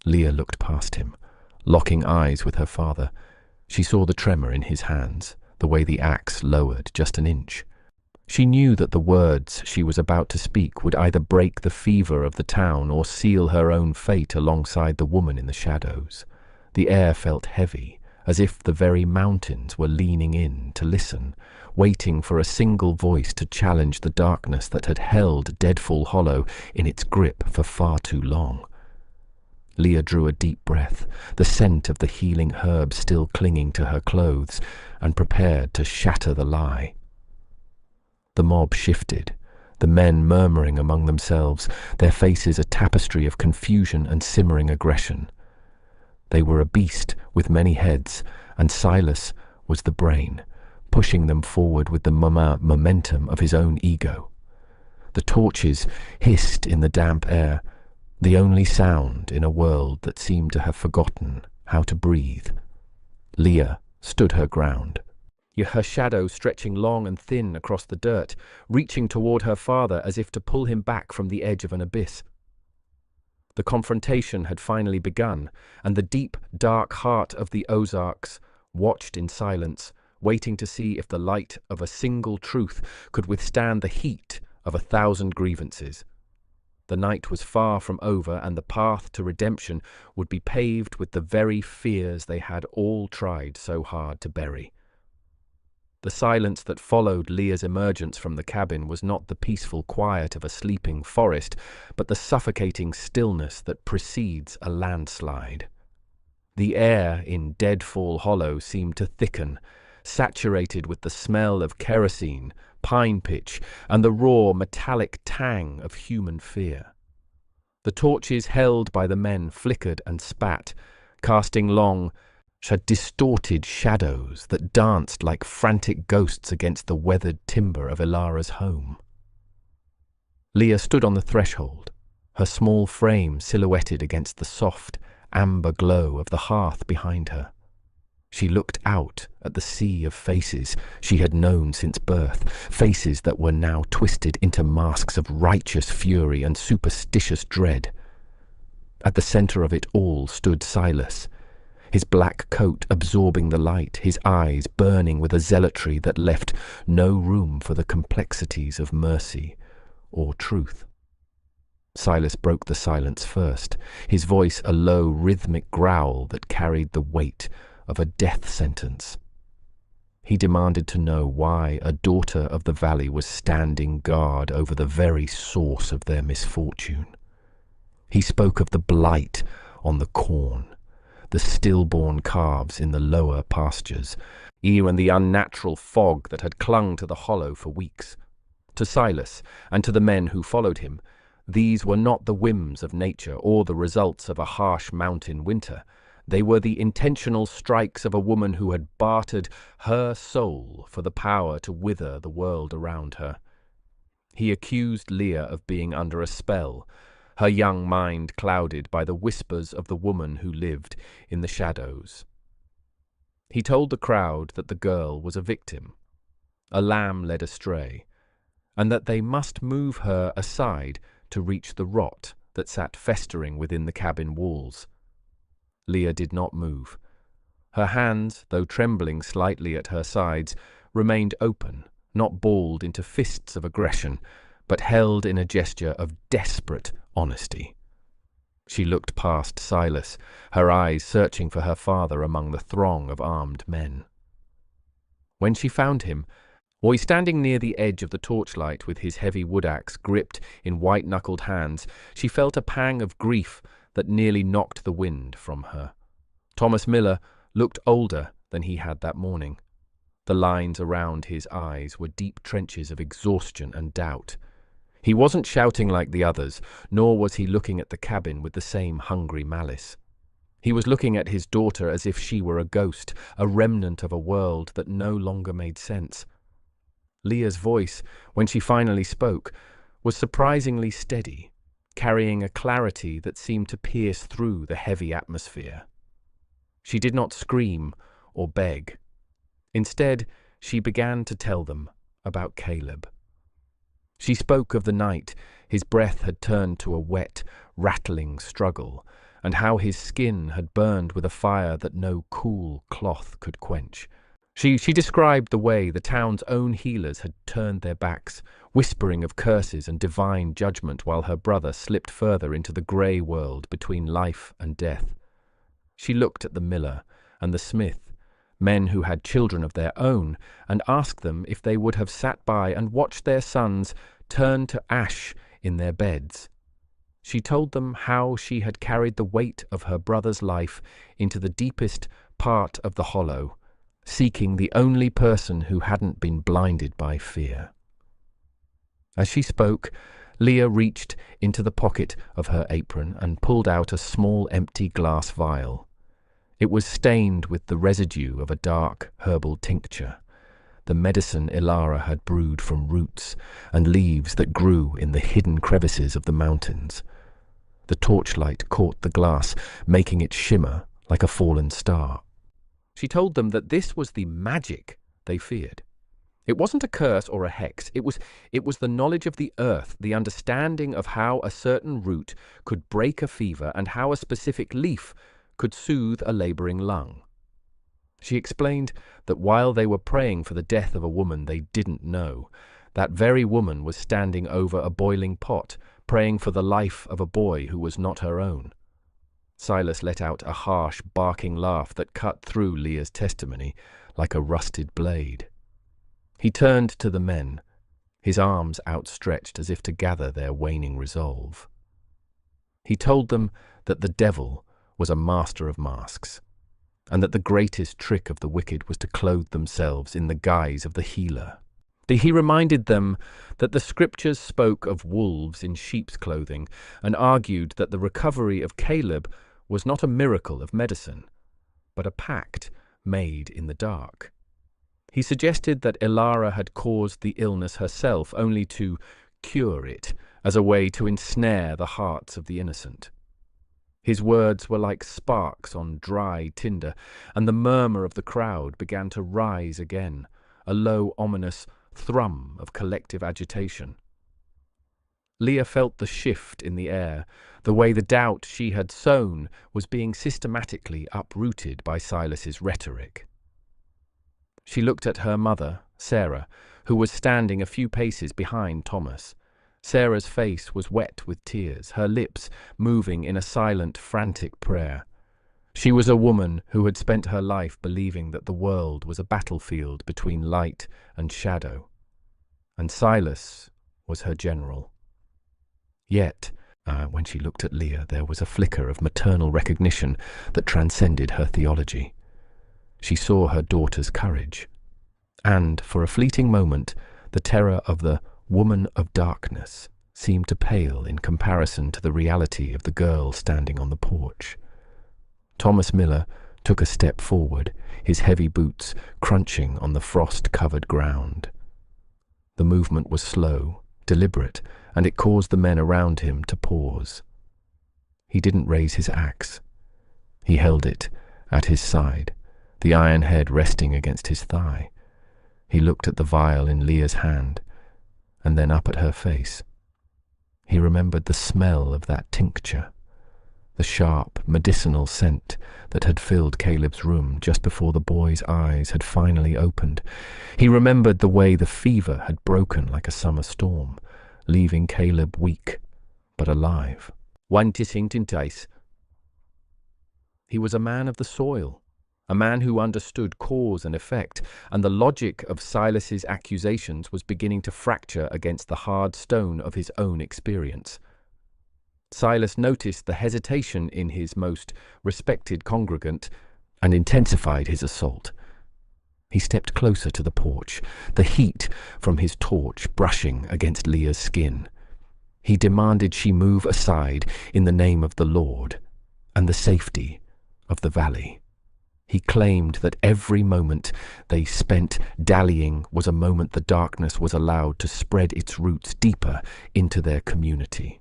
Leah looked past him, locking eyes with her father. She saw the tremor in his hands, the way the axe lowered just an inch. She knew that the words she was about to speak would either break the fever of the town or seal her own fate alongside the woman in the shadows. The air felt heavy, as if the very mountains were leaning in to listen, waiting for a single voice to challenge the darkness that had held Deadfall Hollow in its grip for far too long. Leah drew a deep breath, the scent of the healing herb still clinging to her clothes, and prepared to shatter the lie. The mob shifted, the men murmuring among themselves, their faces a tapestry of confusion and simmering aggression. They were a beast with many heads, and Silas was the brain, pushing them forward with the momentum of his own ego. The torches hissed in the damp air, the only sound in a world that seemed to have forgotten how to breathe. Leah stood her ground, her shadow stretching long and thin across the dirt, reaching toward her father as if to pull him back from the edge of an abyss. The confrontation had finally begun, and the deep, dark heart of the Ozarks watched in silence, waiting to see if the light of a single truth could withstand the heat of 1,000 grievances. The night was far from over, and the path to redemption would be paved with the very fears they had all tried so hard to bury. The silence that followed Leah's emergence from the cabin was not the peaceful quiet of a sleeping forest, but the suffocating stillness that precedes a landslide. The air in Deadfall Hollow seemed to thicken, saturated with the smell of kerosene, pine pitch, and the raw metallic tang of human fear. The torches held by the men flickered and spat, casting long, distorted shadows that danced like frantic ghosts against the weathered timber of Elara's home. Leah stood on the threshold, her small frame silhouetted against the soft, amber glow of the hearth behind her. She looked out at the sea of faces she had known since birth, faces that were now twisted into masks of righteous fury and superstitious dread. At the center of it all stood Silas, his black coat absorbing the light, his eyes burning with a zealotry that left no room for the complexities of mercy or truth. Silas broke the silence first, his voice a low, rhythmic growl that carried the weight of a death sentence. He demanded to know why a daughter of the valley was standing guard over the very source of their misfortune. He spoke of the blight on the corn, the stillborn calves in the lower pastures, even the unnatural fog that had clung to the hollow for weeks. To Silas, and to the men who followed him, these were not the whims of nature or the results of a harsh mountain winter. They were the intentional strikes of a woman who had bartered her soul for the power to wither the world around her. He accused Leah of being under a spell, her young mind clouded by the whispers of the woman who lived in the shadows. He told the crowd that the girl was a victim, a lamb led astray, and that they must move her aside to reach the rot that sat festering within the cabin walls. Leah did not move. Her hands, though trembling slightly at her sides, remained open, not balled into fists of aggression, but held in a gesture of desperate honesty. She looked past Silas, her eyes searching for her father among the throng of armed men. When she found him, standing near the edge of the torchlight with his heavy wood axe gripped in white-knuckled hands, she felt a pang of grief that nearly knocked the wind from her. Thomas Miller looked older than he had that morning. The lines around his eyes were deep trenches of exhaustion and doubt. He wasn't shouting like the others, nor was he looking at the cabin with the same hungry malice. He was looking at his daughter as if she were a ghost, a remnant of a world that no longer made sense. Leah's voice, when she finally spoke, was surprisingly steady, carrying a clarity that seemed to pierce through the heavy atmosphere. She did not scream or beg. Instead, she began to tell them about Caleb. She spoke of the night his breath had turned to a wet, rattling struggle, and how his skin had burned with a fire that no cool cloth could quench. She described the way the town's own healers had turned their backs, whispering of curses and divine judgment while her brother slipped further into the grey world between life and death. She looked at the miller and the smith, men who had children of their own, and asked them if they would have sat by and watched their sons turn to ash in their beds. She told them how she had carried the weight of her brother's life into the deepest part of the hollow, seeking the only person who hadn't been blinded by fear. As she spoke, Leah reached into the pocket of her apron and pulled out a small empty glass vial. It was stained with the residue of a dark herbal tincture, the medicine Elara had brewed from roots and leaves that grew in the hidden crevices of the mountains. The torchlight caught the glass, making it shimmer like a fallen star. She told them that this was the magic they feared. It wasn't a curse or a hex. It was the knowledge of the earth, the understanding of how a certain root could break a fever and how a specific leaf could soothe a laboring lung. She explained that while they were praying for the death of a woman they didn't know, that very woman was standing over a boiling pot, praying for the life of a boy who was not her own. Silas let out a harsh, barking laugh that cut through Leah's testimony like a rusted blade. He turned to the men, his arms outstretched as if to gather their waning resolve. He told them that the devil was a master of masks, and that the greatest trick of the wicked was to clothe themselves in the guise of the healer. He reminded them that the scriptures spoke of wolves in sheep's clothing and argued that the recovery of Caleb was not a miracle of medicine, but a pact made in the dark. He suggested that Elara had caused the illness herself only to cure it as a way to ensnare the hearts of the innocent. His words were like sparks on dry tinder, and the murmur of the crowd began to rise again, a low, ominous thrum of collective agitation. Leah felt the shift in the air, the way the doubt she had sown was being systematically uprooted by Silas's rhetoric. She looked at her mother, Sarah, who was standing a few paces behind Thomas. Sarah's face was wet with tears, her lips moving in a silent, frantic prayer. She was a woman who had spent her life believing that the world was a battlefield between light and shadow, and Silas was her general. Yet, when she looked at Leah, there was a flicker of maternal recognition that transcended her theology. She saw her daughter's courage, and, for a fleeting moment, the terror of the woman of darkness seemed to pale in comparison to the reality of the girl standing on the porch. Thomas Miller took a step forward, his heavy boots crunching on the frost-covered ground. The movement was slow, deliberate, and it caused the men around him to pause. He didn't raise his axe. He held it at his side, the iron head resting against his thigh. He looked at the vial in Leah's hand, and then up at her face. He remembered the smell of that tincture, the sharp, medicinal scent that had filled Caleb's room just before the boy's eyes had finally opened. He remembered the way the fever had broken like a summer storm, leaving Caleb weak, but alive. He was a man of the soil, a man who understood cause and effect, and the logic of Silas's accusations was beginning to fracture against the hard stone of his own experience. Silas noticed the hesitation in his most respected congregant and intensified his assault. He stepped closer to the porch, the heat from his torch brushing against Leah's skin. He demanded she move aside in the name of the Lord and the safety of the valley. He claimed that every moment they spent dallying was a moment the darkness was allowed to spread its roots deeper into their community.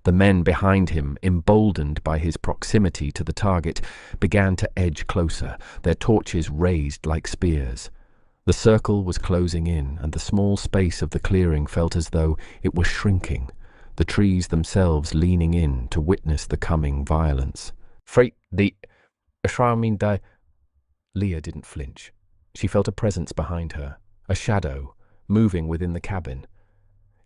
The men behind him, emboldened by his proximity to the target, began to edge closer, their torches raised like spears. The circle was closing in, and the small space of the clearing felt as though it was shrinking, the trees themselves leaning in to witness the coming violence. Leah didn't flinch. She felt a presence behind her, a shadow, moving within the cabin.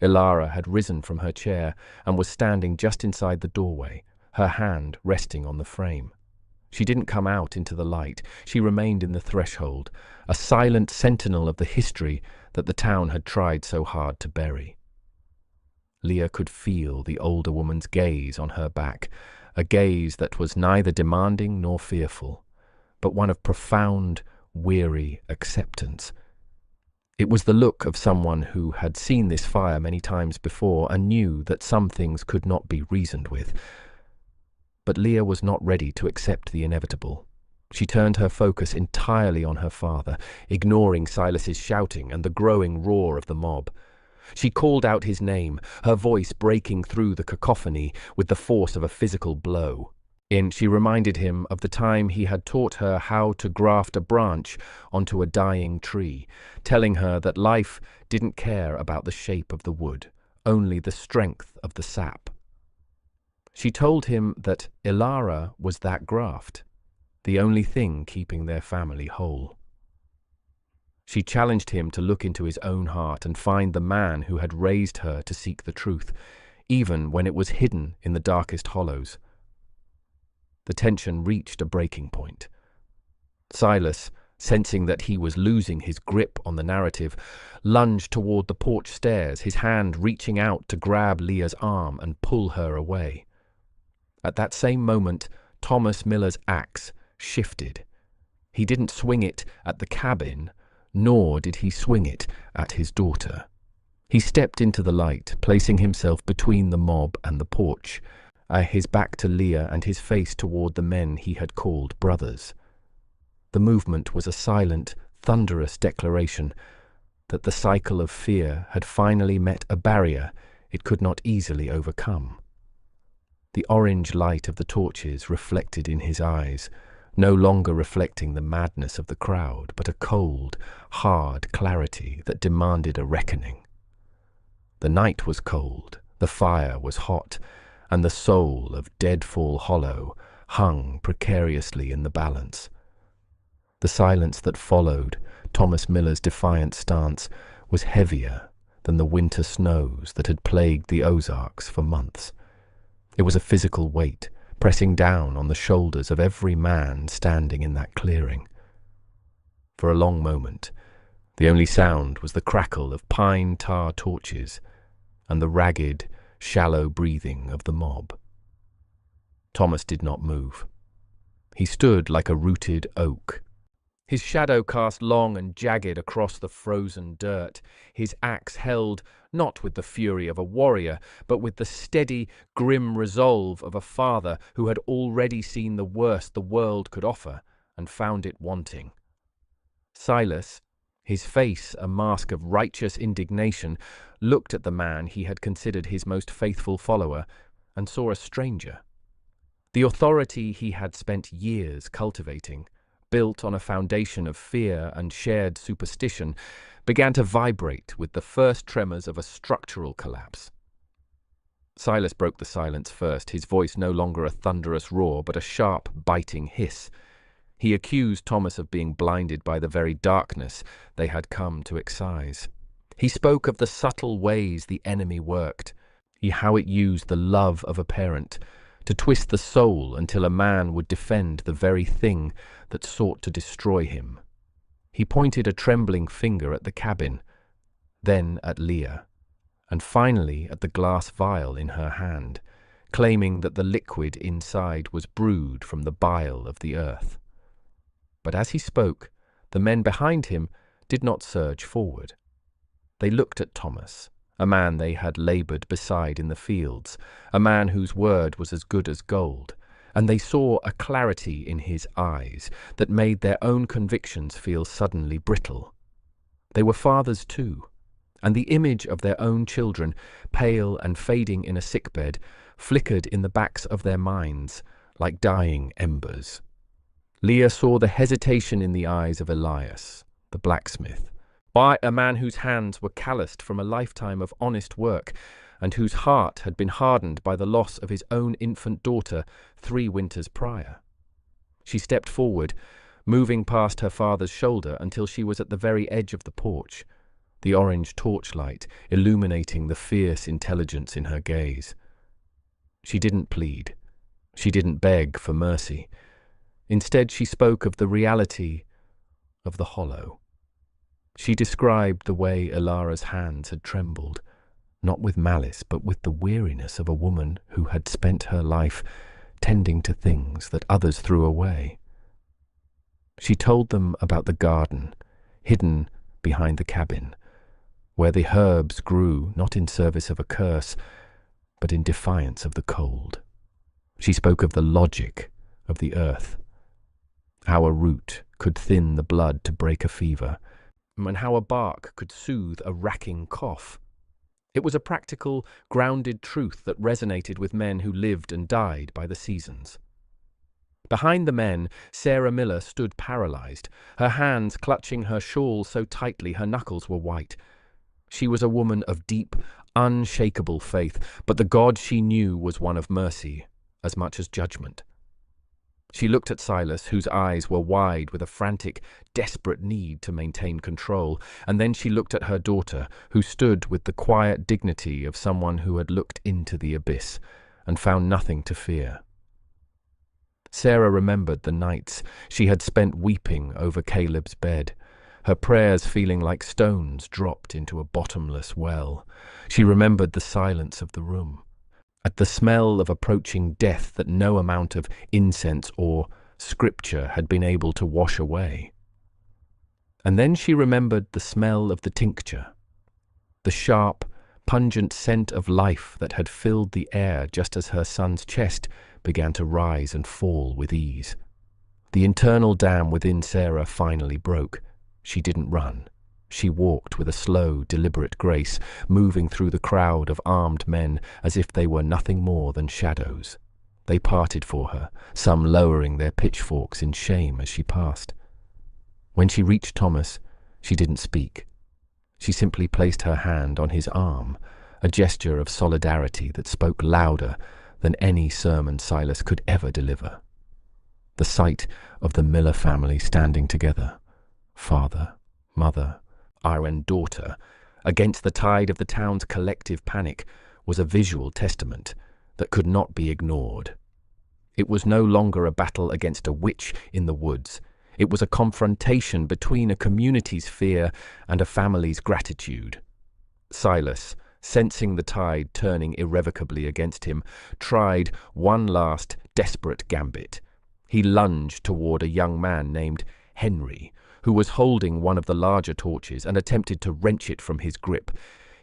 Elara had risen from her chair and was standing just inside the doorway, her hand resting on the frame. She didn't come out into the light. She remained in the threshold, a silent sentinel of the history that the town had tried so hard to bury. Leah could feel the older woman's gaze on her back, a gaze that was neither demanding nor fearful, but one of profound, weary acceptance. It was the look of someone who had seen this fire many times before and knew that some things could not be reasoned with. But Leah was not ready to accept the inevitable. She turned her focus entirely on her father, ignoring Silas's shouting and the growing roar of the mob. She called out his name, her voice breaking through the cacophony with the force of a physical blow. She reminded him of the time he had taught her how to graft a branch onto a dying tree, telling her that life didn't care about the shape of the wood, only the strength of the sap. She told him that Elara was that graft, the only thing keeping their family whole. She challenged him to look into his own heart and find the man who had raised her to seek the truth, even when it was hidden in the darkest hollows. The tension reached a breaking point. Silas, sensing that he was losing his grip on the narrative, lunged toward the porch stairs, his hand reaching out to grab Leah's arm and pull her away. At that same moment, Thomas Miller's axe shifted. He didn't swing it at the cabin, nor did he swing it at his daughter. He stepped into the light, placing himself between the mob and the porch, his back to Leah and his face toward the men he had called brothers. The movement was a silent, thunderous declaration that the cycle of fear had finally met a barrier it could not easily overcome. The orange light of the torches reflected in his eyes, no longer reflecting the madness of the crowd, but a cold, hard clarity that demanded a reckoning. The night was cold, the fire was hot, and the soul of Deadfall Hollow hung precariously in the balance. The silence that followed Thomas Miller's defiant stance was heavier than the winter snows that had plagued the Ozarks for months. It was a physical weight, pressing down on the shoulders of every man standing in that clearing. For a long moment, the only sound was the crackle of pine tar torches and the ragged, shallow breathing of the mob. Thomas did not move. He stood like a rooted oak, his shadow cast long and jagged across the frozen dirt, his axe held not with the fury of a warrior, but with the steady, grim resolve of a father who had already seen the worst the world could offer and found it wanting. Silas, his face a mask of righteous indignation, looked at the man he had considered his most faithful follower and saw a stranger. The authority he had spent years cultivating, built on a foundation of fear and shared superstition, began to vibrate with the first tremors of a structural collapse. Silas broke the silence first, his voice no longer a thunderous roar, but a sharp, biting hiss. He accused Thomas of being blinded by the very darkness they had come to excise. He spoke of the subtle ways the enemy worked, how it used the love of a parent to twist the soul until a man would defend the very thing that sought to destroy him. He pointed a trembling finger at the cabin, then at Leah, and finally at the glass vial in her hand, claiming that the liquid inside was brewed from the bile of the earth. But as he spoke, the men behind him did not surge forward. They looked at Thomas, a man they had labored beside in the fields, a man whose word was as good as gold, and they saw a clarity in his eyes that made their own convictions feel suddenly brittle. They were fathers too, and the image of their own children, pale and fading in a sickbed, flickered in the backs of their minds like dying embers. Leah saw the hesitation in the eyes of Elias, the blacksmith, by a man whose hands were calloused from a lifetime of honest work, and whose heart had been hardened by the loss of his own infant daughter 3 winters prior. She stepped forward, moving past her father's shoulder until she was at the very edge of the porch, the orange torchlight illuminating the fierce intelligence in her gaze. She didn't plead. She didn't beg for mercy. Instead, she spoke of the reality of the hollow. She described the way Elara's hands had trembled, not with malice, but with the weariness of a woman who had spent her life tending to things that others threw away. She told them about the garden, hidden behind the cabin, where the herbs grew not in service of a curse, but in defiance of the cold. She spoke of the logic of the earth, how a root could thin the blood to break a fever, and how a bark could soothe a racking cough. It was a practical, grounded truth that resonated with men who lived and died by the seasons. Behind the men, Sarah Miller stood paralyzed, her hands clutching her shawl so tightly her knuckles were white. She was a woman of deep, unshakable faith, but the God she knew was one of mercy as much as judgment. She looked at Silas, whose eyes were wide with a frantic, desperate need to maintain control, and then she looked at her daughter, who stood with the quiet dignity of someone who had looked into the abyss and found nothing to fear. Sarah remembered the nights she had spent weeping over Caleb's bed, her prayers feeling like stones dropped into a bottomless well. She remembered the silence of the room, at the smell of approaching death that no amount of incense or scripture had been able to wash away. And then she remembered the smell of the tincture, the sharp, pungent scent of life that had filled the air just as her son's chest began to rise and fall with ease. The internal dam within Sarah finally broke. She didn't run. She walked with a slow, deliberate grace, moving through the crowd of armed men as if they were nothing more than shadows. They parted for her, some lowering their pitchforks in shame as she passed. When she reached Thomas, she didn't speak. She simply placed her hand on his arm, a gesture of solidarity that spoke louder than any sermon Silas could ever deliver. The sight of the Miller family standing together, father, mother, and daughter, against the tide of the town's collective panic, was a visual testament that could not be ignored. It was no longer a battle against a witch in the woods. It was a confrontation between a community's fear and a family's gratitude. Silas, sensing the tide turning irrevocably against him, tried one last desperate gambit. He lunged toward a young man named Henry, who was holding one of the larger torches, and attempted to wrench it from his grip.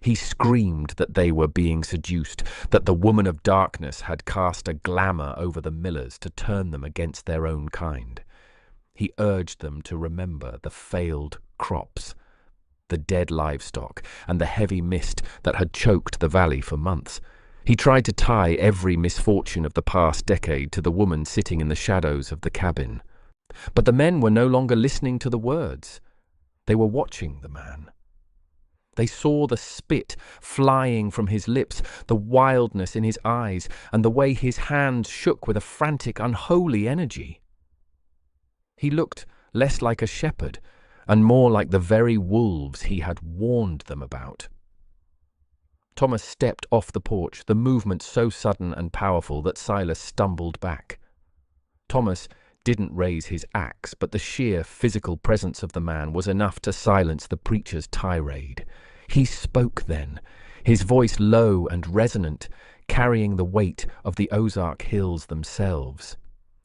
He screamed that they were being seduced, that the woman of darkness had cast a glamour over the Millers to turn them against their own kind. He urged them to remember the failed crops, the dead livestock, and the heavy mist that had choked the valley for months. He tried to tie every misfortune of the past decade to the woman sitting in the shadows of the cabin. But the men were no longer listening to the words. They were watching the man. They saw the spit flying from his lips, the wildness in his eyes, and the way his hands shook with a frantic, unholy energy. He looked less like a shepherd and more like the very wolves he had warned them about. Thomas stepped off the porch, the movement so sudden and powerful that Silas stumbled back. Thomas didn't raise his axe, but the sheer physical presence of the man was enough to silence the preacher's tirade. He spoke then, his voice low and resonant, carrying the weight of the Ozark hills themselves.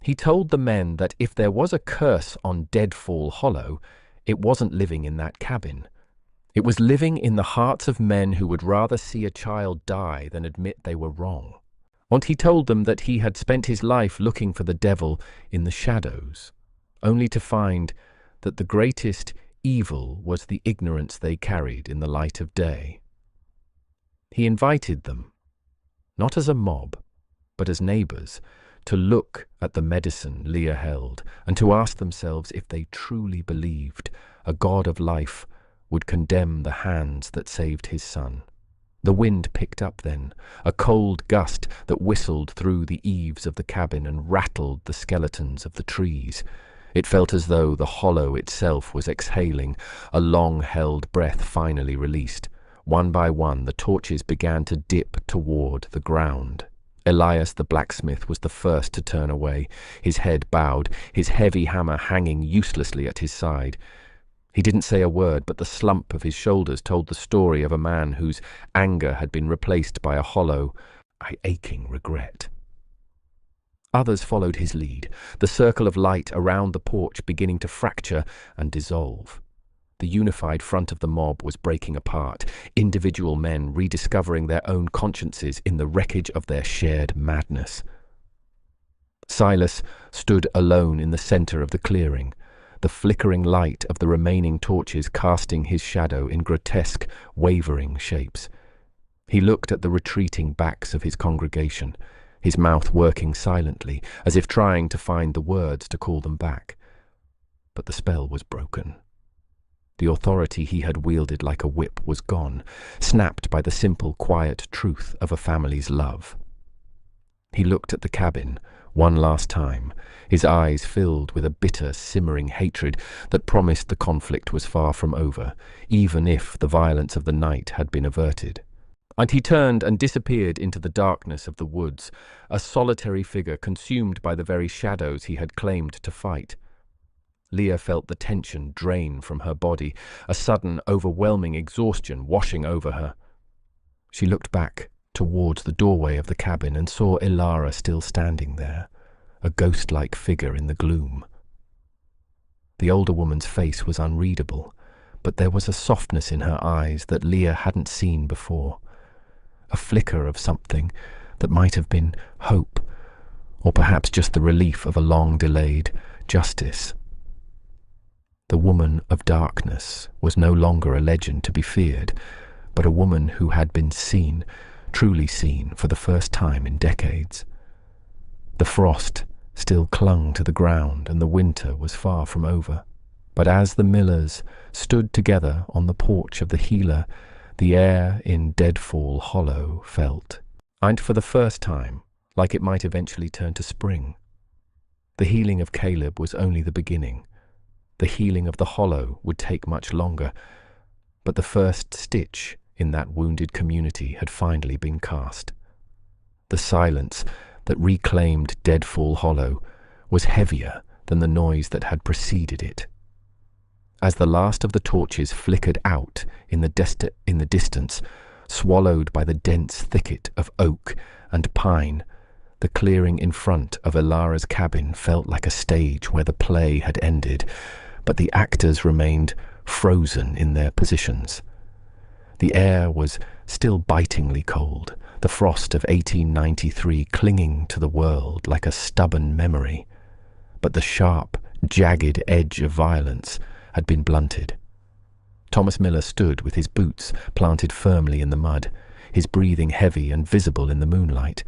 He told the men that if there was a curse on Deadfall Hollow, it wasn't living in that cabin. It was living in the hearts of men who would rather see a child die than admit they were wrong. And he told them that he had spent his life looking for the devil in the shadows, only to find that the greatest evil was the ignorance they carried in the light of day. He invited them, not as a mob, but as neighbors, to look at the medicine Leah held and to ask themselves if they truly believed a God of life would condemn the hands that saved his son. The wind picked up then, a cold gust that whistled through the eaves of the cabin and rattled the skeletons of the trees. It felt as though the hollow itself was exhaling, a long-held breath finally released. One by one, the torches began to dip toward the ground. Elias the blacksmith was the first to turn away, his head bowed, his heavy hammer hanging uselessly at his side. He didn't say a word, but the slump of his shoulders told the story of a man whose anger had been replaced by a hollow, aching regret. Others followed his lead, the circle of light around the porch beginning to fracture and dissolve. The unified front of the mob was breaking apart, individual men rediscovering their own consciences in the wreckage of their shared madness. Silas stood alone in the center of the clearing, the flickering light of the remaining torches casting his shadow in grotesque, wavering shapes. He looked at the retreating backs of his congregation, his mouth working silently, as if trying to find the words to call them back. But the spell was broken. The authority he had wielded like a whip was gone, snapped by the simple, quiet truth of a family's love. He looked at the cabin one last time, his eyes filled with a bitter, simmering hatred that promised the conflict was far from over, even if the violence of the night had been averted. And he turned and disappeared into the darkness of the woods, a solitary figure consumed by the very shadows he had claimed to fight. Leah felt the tension drain from her body, a sudden, overwhelming exhaustion washing over her. She looked back towards the doorway of the cabin and saw Elara still standing there, a ghost-like figure in the gloom. The older woman's face was unreadable, but there was a softness in her eyes that Leah hadn't seen before, a flicker of something that might have been hope, or perhaps just the relief of a long-delayed justice. The woman of darkness was no longer a legend to be feared, but a woman who had been seen, truly seen, for the first time in decades. The frost still clung to the ground and the winter was far from over. But as the Millers stood together on the porch of the healer, the air in Deadfall Hollow felt, and for the first time, like it might eventually turn to spring. The healing of Caleb was only the beginning. The healing of the Hollow would take much longer, but the first stitch in that wounded community had finally been cast. The silence that reclaimed Deadfall Hollow was heavier than the noise that had preceded it. As the last of the torches flickered out in the distance, swallowed by the dense thicket of oak and pine, the clearing in front of Elara's cabin felt like a stage where the play had ended, but the actors remained frozen in their positions. The air was still bitingly cold, the frost of 1893 clinging to the world like a stubborn memory, but the sharp, jagged edge of violence had been blunted. Thomas Miller stood with his boots planted firmly in the mud, his breathing heavy and visible in the moonlight,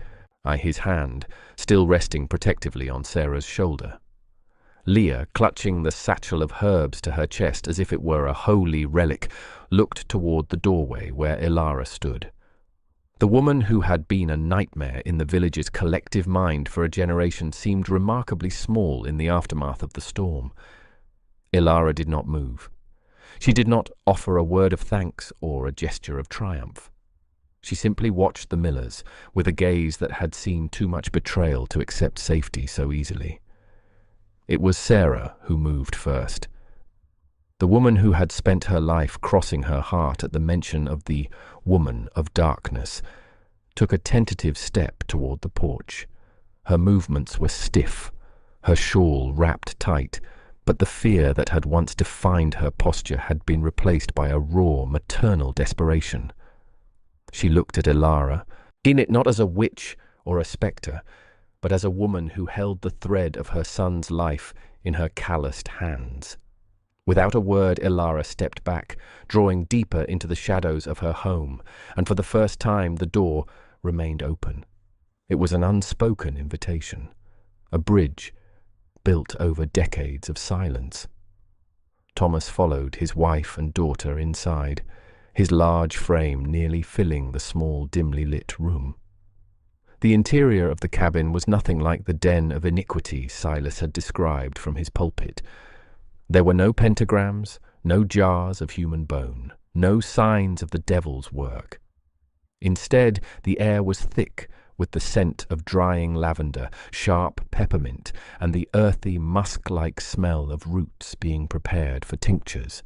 his hand still resting protectively on Sarah's shoulder. Leah, clutching the satchel of herbs to her chest as if it were a holy relic, looked toward the doorway where Elara stood. The woman who had been a nightmare in the village's collective mind for a generation seemed remarkably small in the aftermath of the storm. Elara did not move. She did not offer a word of thanks or a gesture of triumph. She simply watched the Millers with a gaze that had seen too much betrayal to accept safety so easily. It was Sarah who moved first. The woman who had spent her life crossing her heart at the mention of the woman of darkness took a tentative step toward the porch. Her movements were stiff, her shawl wrapped tight, but the fear that had once defined her posture had been replaced by a raw, maternal desperation. She looked at Elara, in it not as a witch or a spectre, but as a woman who held the thread of her son's life in her calloused hands. Without a word, Elara stepped back, drawing deeper into the shadows of her home, and for the first time the door remained open. It was an unspoken invitation, a bridge built over decades of silence. Thomas followed his wife and daughter inside, his large frame nearly filling the small, dimly lit room. The interior of the cabin was nothing like the den of iniquity Silas had described from his pulpit. There were no pentagrams, no jars of human bone, no signs of the devil's work. Instead, the air was thick with the scent of drying lavender, sharp peppermint, and the earthy, musk-like smell of roots being prepared for tinctures.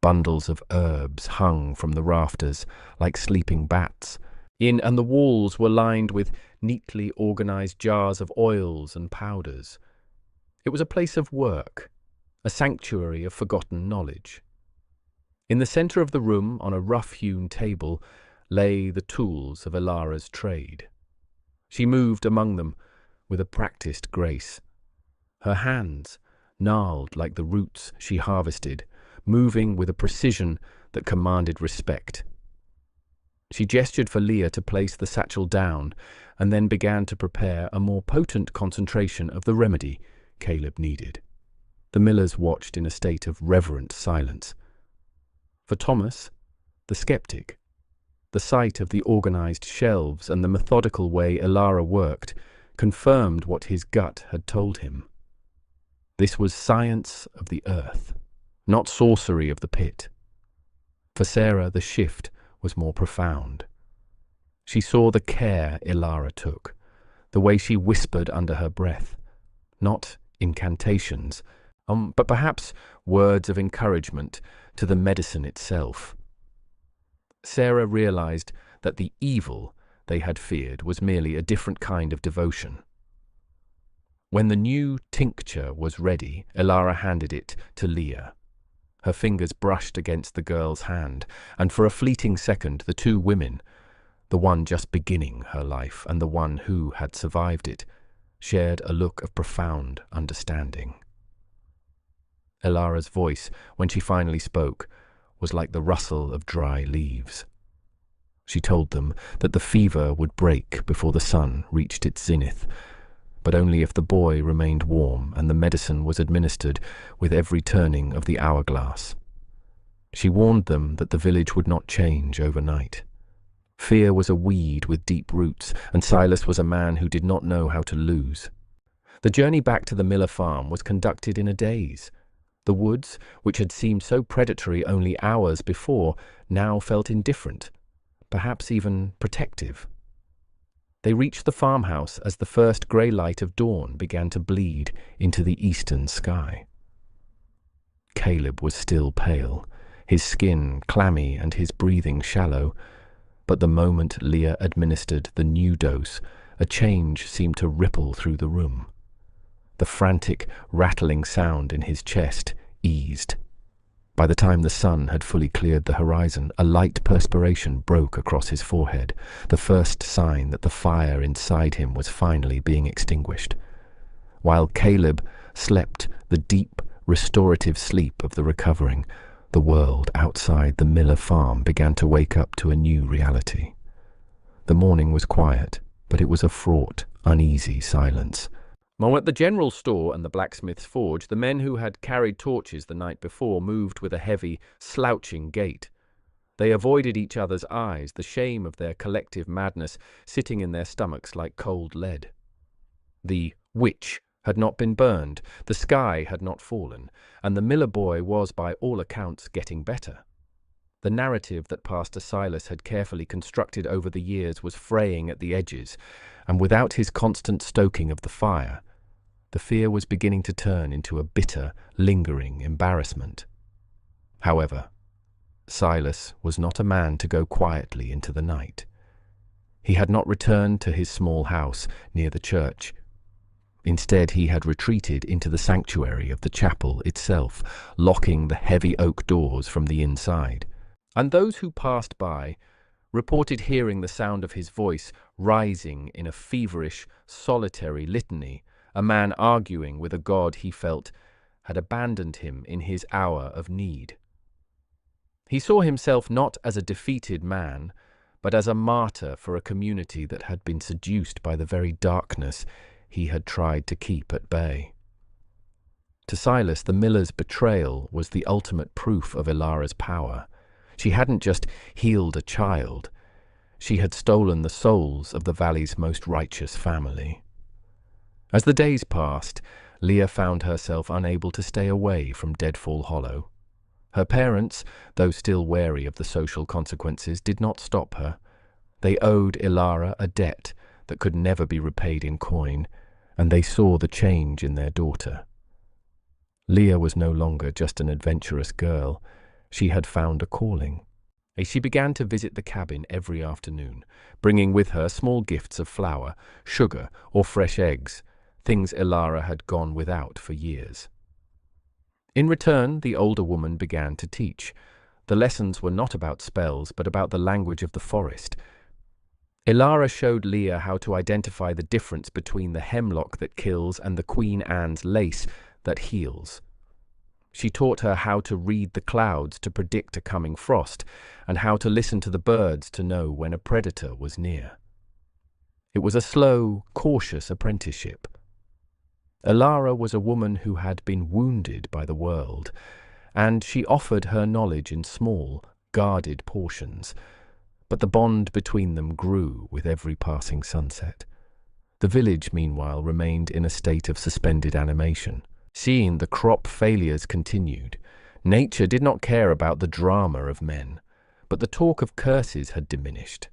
Bundles of herbs hung from the rafters like sleeping bats. And the walls were lined with neatly organized jars of oils and powders. It was a place of work, a sanctuary of forgotten knowledge. In the center of the room, on a rough-hewn table, lay the tools of Elara's trade. She moved among them with a practiced grace. Her hands, gnarled like the roots she harvested, moving with a precision that commanded respect. She gestured for Leah to place the satchel down, and then began to prepare a more potent concentration of the remedy Caleb needed. The millers watched in a state of reverent silence. For Thomas, the skeptic, the sight of the organized shelves and the methodical way Elara worked confirmed what his gut had told him. This was science of the earth, not sorcery of the pit. For Sarah, the shift was more profound. She saw the care Elara took, the way she whispered under her breath, not incantations, but perhaps words of encouragement to the medicine itself. Sarah realized that the evil they had feared was merely a different kind of devotion. When the new tincture was ready, Elara handed it to Leah. Her fingers brushed against the girl's hand, and for a fleeting second the two women, the one just beginning her life and the one who had survived it, shared a look of profound understanding. Elara's voice, when she finally spoke, was like the rustle of dry leaves. She told them that the fever would break before the sun reached its zenith, but only if the boy remained warm and the medicine was administered with every turning of the hourglass. She warned them that the village would not change overnight. Fear was a weed with deep roots, and Silas was a man who did not know how to lose. The journey back to the Miller farm was conducted in a daze. The woods, which had seemed so predatory only hours before, now felt indifferent, perhaps even protective. They reached the farmhouse as the first grey light of dawn began to bleed into the eastern sky. Caleb was still pale, his skin clammy and his breathing shallow, but the moment Leah administered the new dose, a change seemed to ripple through the room. The frantic, rattling sound in his chest eased. By the time the sun had fully cleared the horizon, a light perspiration broke across his forehead, the first sign that the fire inside him was finally being extinguished. While Caleb slept the deep, restorative sleep of the recovering, the world outside the Miller farm began to wake up to a new reality. The morning was quiet, but it was a fraught, uneasy silence. At the general store and the blacksmith's forge, the men who had carried torches the night before moved with a heavy, slouching gait. They avoided each other's eyes, the shame of their collective madness sitting in their stomachs like cold lead. The witch had not been burned, the sky had not fallen, and the Miller boy was by all accounts getting better. The narrative that Pastor Silas had carefully constructed over the years was fraying at the edges, and without his constant stoking of the fire, the fear was beginning to turn into a bitter, lingering embarrassment. However, Silas was not a man to go quietly into the night. He had not returned to his small house near the church. Instead, he had retreated into the sanctuary of the chapel itself, locking the heavy oak doors from the inside. And those who passed by reported hearing the sound of his voice rising in a feverish, solitary litany, a man arguing with a God he felt had abandoned him in his hour of need. He saw himself not as a defeated man, but as a martyr for a community that had been seduced by the very darkness he had tried to keep at bay. To Silas, the miller's betrayal was the ultimate proof of Elara's power. She hadn't just healed a child, she had stolen the souls of the valley's most righteous family. As the days passed, Leah found herself unable to stay away from Deadfall Hollow. Her parents, though still wary of the social consequences, did not stop her. They owed Elara a debt that could never be repaid in coin, and they saw the change in their daughter. Leah was no longer just an adventurous girl. She had found a calling. She began to visit the cabin every afternoon, bringing with her small gifts of flour, sugar, or fresh eggs, things Elara had gone without for years. In return, the older woman began to teach. The lessons were not about spells, but about the language of the forest. Elara showed Leah how to identify the difference between the hemlock that kills and the Queen Anne's lace that heals. She taught her how to read the clouds to predict a coming frost, and how to listen to the birds to know when a predator was near. It was a slow, cautious apprenticeship. Elara was a woman who had been wounded by the world, and she offered her knowledge in small, guarded portions, but the bond between them grew with every passing sunset. The village, meanwhile, remained in a state of suspended animation. Seeing the crop failures continued, nature did not care about the drama of men, but the talk of curses had diminished.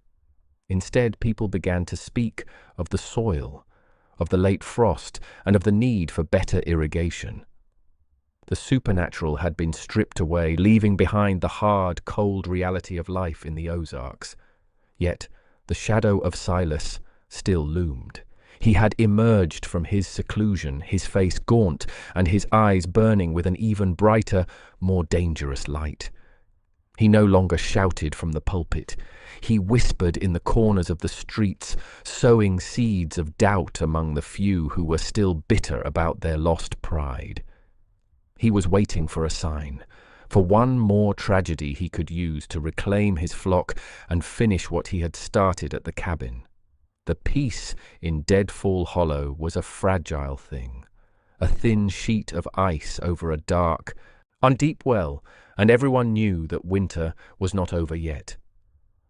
Instead, people began to speak of the soil, of the late frost, and of the need for better irrigation. The supernatural had been stripped away, leaving behind the hard, cold reality of life in the Ozarks. Yet the shadow of Silas still loomed. He had emerged from his seclusion, his face gaunt and his eyes burning with an even brighter, more dangerous light. He no longer shouted from the pulpit. He whispered in the corners of the streets, sowing seeds of doubt among the few who were still bitter about their lost pride. He was waiting for a sign, for one more tragedy he could use to reclaim his flock and finish what he had started at the cabin. The peace in Deadfall Hollow was a fragile thing, a thin sheet of ice over a dark, undeep well, and everyone knew that winter was not over yet.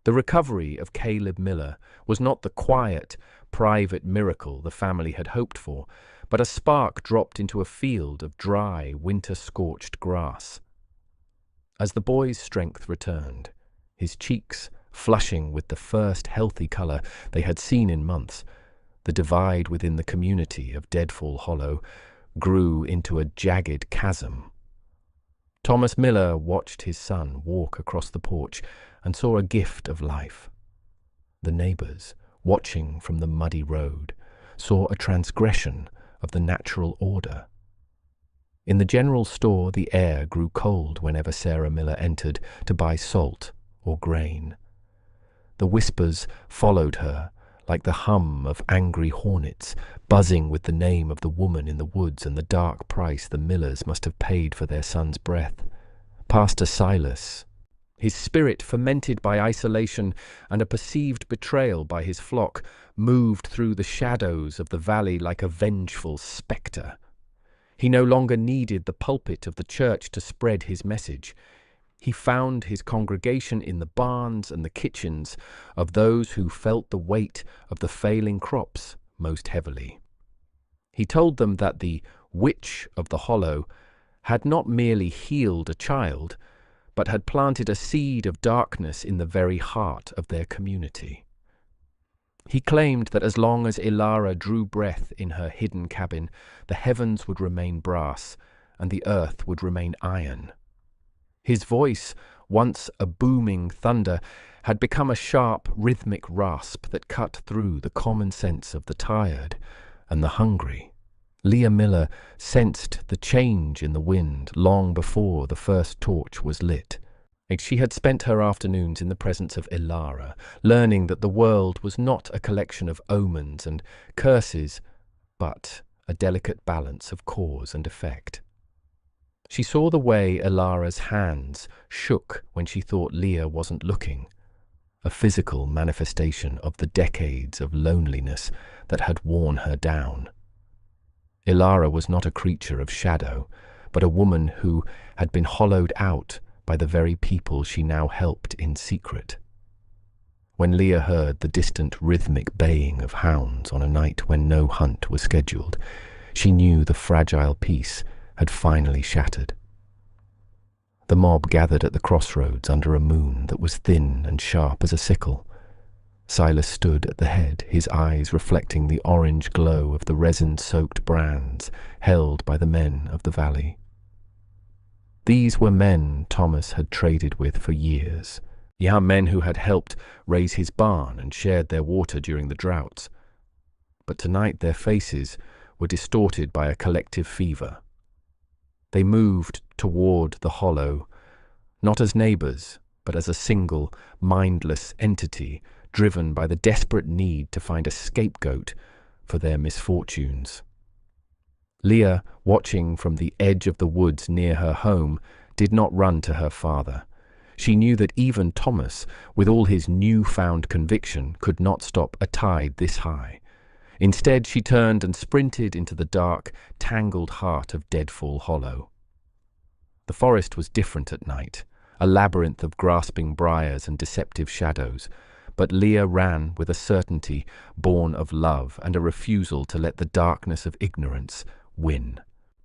The recovery of Caleb Miller was not the quiet, private miracle the family had hoped for, but a spark dropped into a field of dry, winter-scorched grass. As the boy's strength returned, his cheeks flushing with the first healthy colour they had seen in months, the divide within the community of Deadfall Hollow grew into a jagged chasm. Thomas Miller watched his son walk across the porch and saw a gift of life. The neighbours, watching from the muddy road, saw a transgression of the natural order. In the general store, the air grew cold whenever Sarah Miller entered to buy salt or grain. The whispers followed her, like the hum of angry hornets, buzzing with the name of the woman in the woods and the dark price the Millers must have paid for their son's breath. Pastor Silas, his spirit fermented by isolation and a perceived betrayal by his flock, moved through the shadows of the valley like a vengeful spectre. He no longer needed the pulpit of the church to spread his message. He found his congregation in the barns and the kitchens of those who felt the weight of the failing crops most heavily. He told them that the witch of the hollow had not merely healed a child, but had planted a seed of darkness in the very heart of their community. He claimed that as long as Elara drew breath in her hidden cabin, the heavens would remain brass and the earth would remain iron. His voice, once a booming thunder, had become a sharp, rhythmic rasp that cut through the common sense of the tired and the hungry. Leah Miller sensed the change in the wind long before the first torch was lit. She had spent her afternoons in the presence of Elara, learning that the world was not a collection of omens and curses, but a delicate balance of cause and effect. She saw the way Elara's hands shook when she thought Leah wasn't looking, a physical manifestation of the decades of loneliness that had worn her down. Elara was not a creature of shadow, but a woman who had been hollowed out by the very people she now helped in secret. When Leah heard the distant rhythmic baying of hounds on a night when no hunt was scheduled, she knew the fragile peace had finally shattered. The mob gathered at the crossroads under a moon that was thin and sharp as a sickle. Silas stood at the head, his eyes reflecting the orange glow of the resin-soaked brands held by the men of the valley. These were men Thomas had traded with for years. Young men who had helped raise his barn and shared their water during the droughts. But tonight their faces were distorted by a collective fever. They moved toward the hollow, not as neighbors, but as a single, mindless entity driven by the desperate need to find a scapegoat for their misfortunes. Leah, watching from the edge of the woods near her home, did not run to her father. She knew that even Thomas, with all his newfound conviction, could not stop a tide this high. Instead, she turned and sprinted into the dark, tangled heart of Deadfall Hollow. The forest was different at night, a labyrinth of grasping briars and deceptive shadows, but Leah ran with a certainty born of love and a refusal to let the darkness of ignorance win.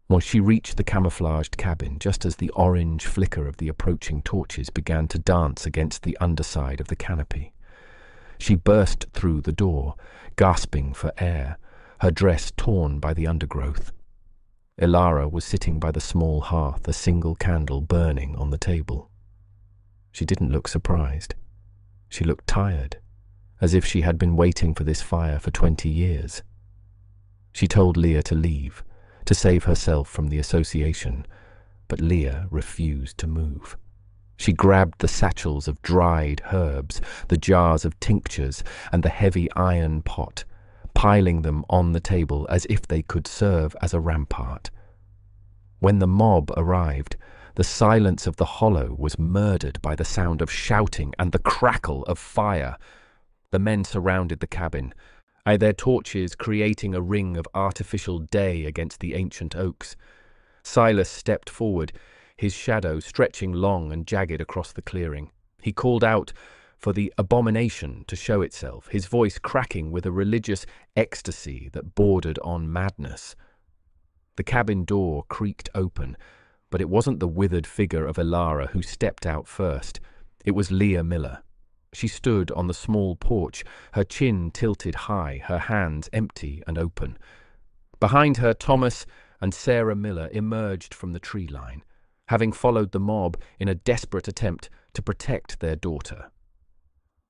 Well, she reached the camouflaged cabin just as the orange flicker of the approaching torches began to dance against the underside of the canopy. She burst through the door, gasping for air, her dress torn by the undergrowth. Elara was sitting by the small hearth, a single candle burning on the table. She didn't look surprised. She looked tired, as if she had been waiting for this fire for 20 years. She told Leah to leave, to save herself from the association, but Leah refused to move. She grabbed the satchels of dried herbs, the jars of tinctures, and the heavy iron pot, piling them on the table as if they could serve as a rampart. When the mob arrived, the silence of the hollow was murdered by the sound of shouting and the crackle of fire. The men surrounded the cabin, their torches creating a ring of artificial day against the ancient oaks. Silas stepped forward, his shadow stretching long and jagged across the clearing. He called out for the abomination to show itself, his voice cracking with a religious ecstasy that bordered on madness. The cabin door creaked open, but it wasn't the withered figure of Elara who stepped out first. It was Leah Miller. She stood on the small porch, her chin tilted high, her hands empty and open. Behind her, Thomas and Sarah Miller emerged from the tree line, having followed the mob in a desperate attempt to protect their daughter.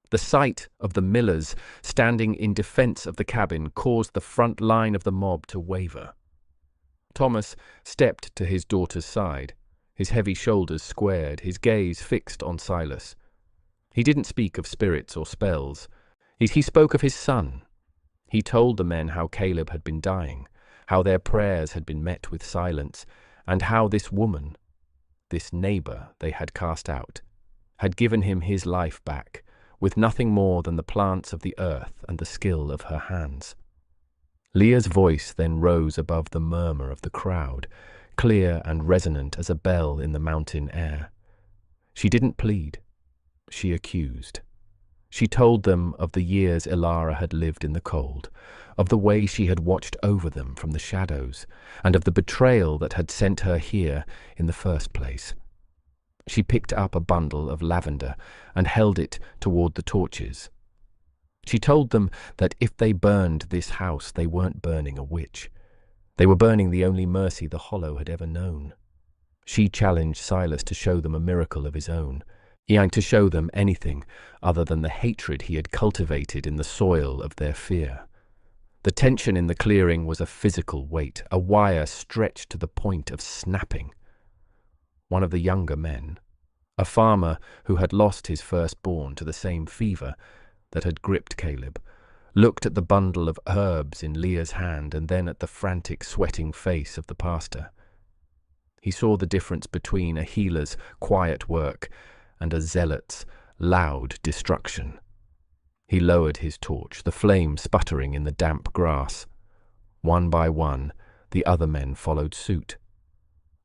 The sight of the Millers standing in defense of the cabin caused the front line of the mob to waver. Thomas stepped to his daughter's side, his heavy shoulders squared, his gaze fixed on Silas. He didn't speak of spirits or spells. He spoke of his son. He told the men how Caleb had been dying, how their prayers had been met with silence, and how this woman, this neighbor they had cast out, had given him his life back, with nothing more than the plants of the earth and the skill of her hands. Leah's voice then rose above the murmur of the crowd, clear and resonant as a bell in the mountain air. She didn't plead. She accused. She told them of the years Elara had lived in the cold, of the way she had watched over them from the shadows, and of the betrayal that had sent her here in the first place. She picked up a bundle of lavender and held it toward the torches. She told them that if they burned this house, they weren't burning a witch. They were burning the only mercy the Hollow had ever known. She challenged Silas to show them a miracle of his own, to show them anything other than the hatred he had cultivated in the soil of their fear. The tension in the clearing was a physical weight, a wire stretched to the point of snapping. One of the younger men, a farmer who had lost his firstborn to the same fever that had gripped Caleb, looked at the bundle of herbs in Leah's hand and then at the frantic, sweating face of the pastor. He saw the difference between a healer's quiet work and a zealot's loud destruction. He lowered his torch, the flame sputtering in the damp grass. One by one, the other men followed suit.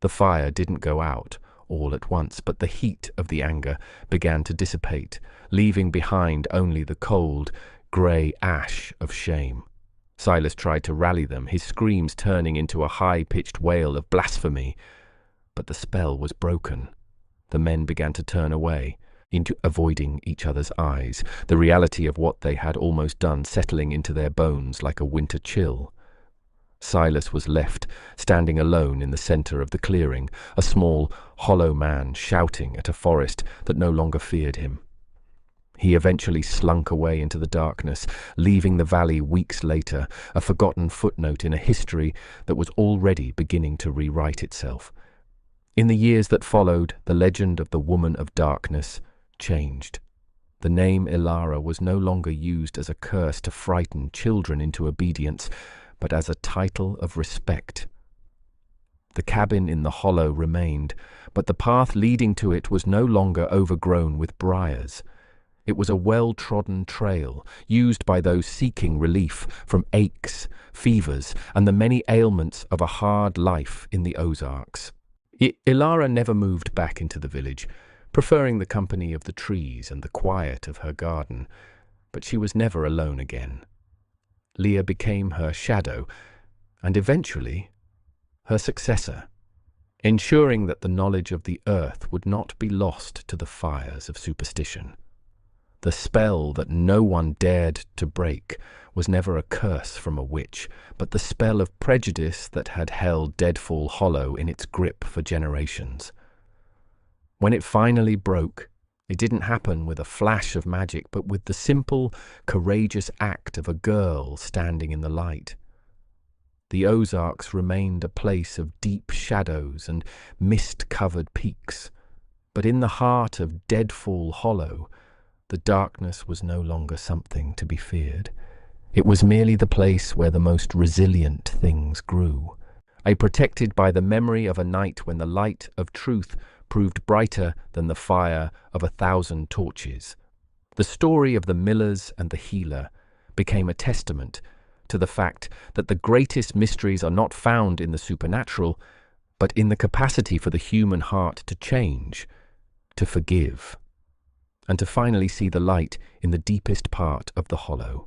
The fire didn't go out all at once, but the heat of the anger began to dissipate, leaving behind only the cold, grey ash of shame. Silas tried to rally them, his screams turning into a high-pitched wail of blasphemy. But the spell was broken. The men began to turn away, into avoiding each other's eyes, the reality of what they had almost done settling into their bones like a winter chill. Silas was left standing alone in the center of the clearing, a small, hollow man shouting at a forest that no longer feared him. He eventually slunk away into the darkness, leaving the valley weeks later, a forgotten footnote in a history that was already beginning to rewrite itself. In the years that followed, the legend of the Woman of Darkness changed. The name Elara was no longer used as a curse to frighten children into obedience, but as a title of respect. The cabin in the hollow remained, but the path leading to it was no longer overgrown with briars. It was a well-trodden trail, used by those seeking relief from aches, fevers, and the many ailments of a hard life in the Ozarks. Elara never moved back into the village, preferring the company of the trees and the quiet of her garden, but she was never alone again. Leah became her shadow, and eventually her successor, ensuring that the knowledge of the earth would not be lost to the fires of superstition. The spell that no one dared to break was never a curse from a witch, but the spell of prejudice that had held Deadfall Hollow in its grip for generations. When it finally broke, it didn't happen with a flash of magic, but with the simple, courageous act of a girl standing in the light. The Ozarks remained a place of deep shadows and mist-covered peaks, but in the heart of Deadfall Hollow, the darkness was no longer something to be feared. It was merely the place where the most resilient things grew, protected by the memory of a night when the light of truth proved brighter than the fire of 1,000 torches. The story of the millers and the healer became a testament to the fact that the greatest mysteries are not found in the supernatural, but in the capacity for the human heart to change, to forgive, and to finally see the light in the deepest part of the hollow.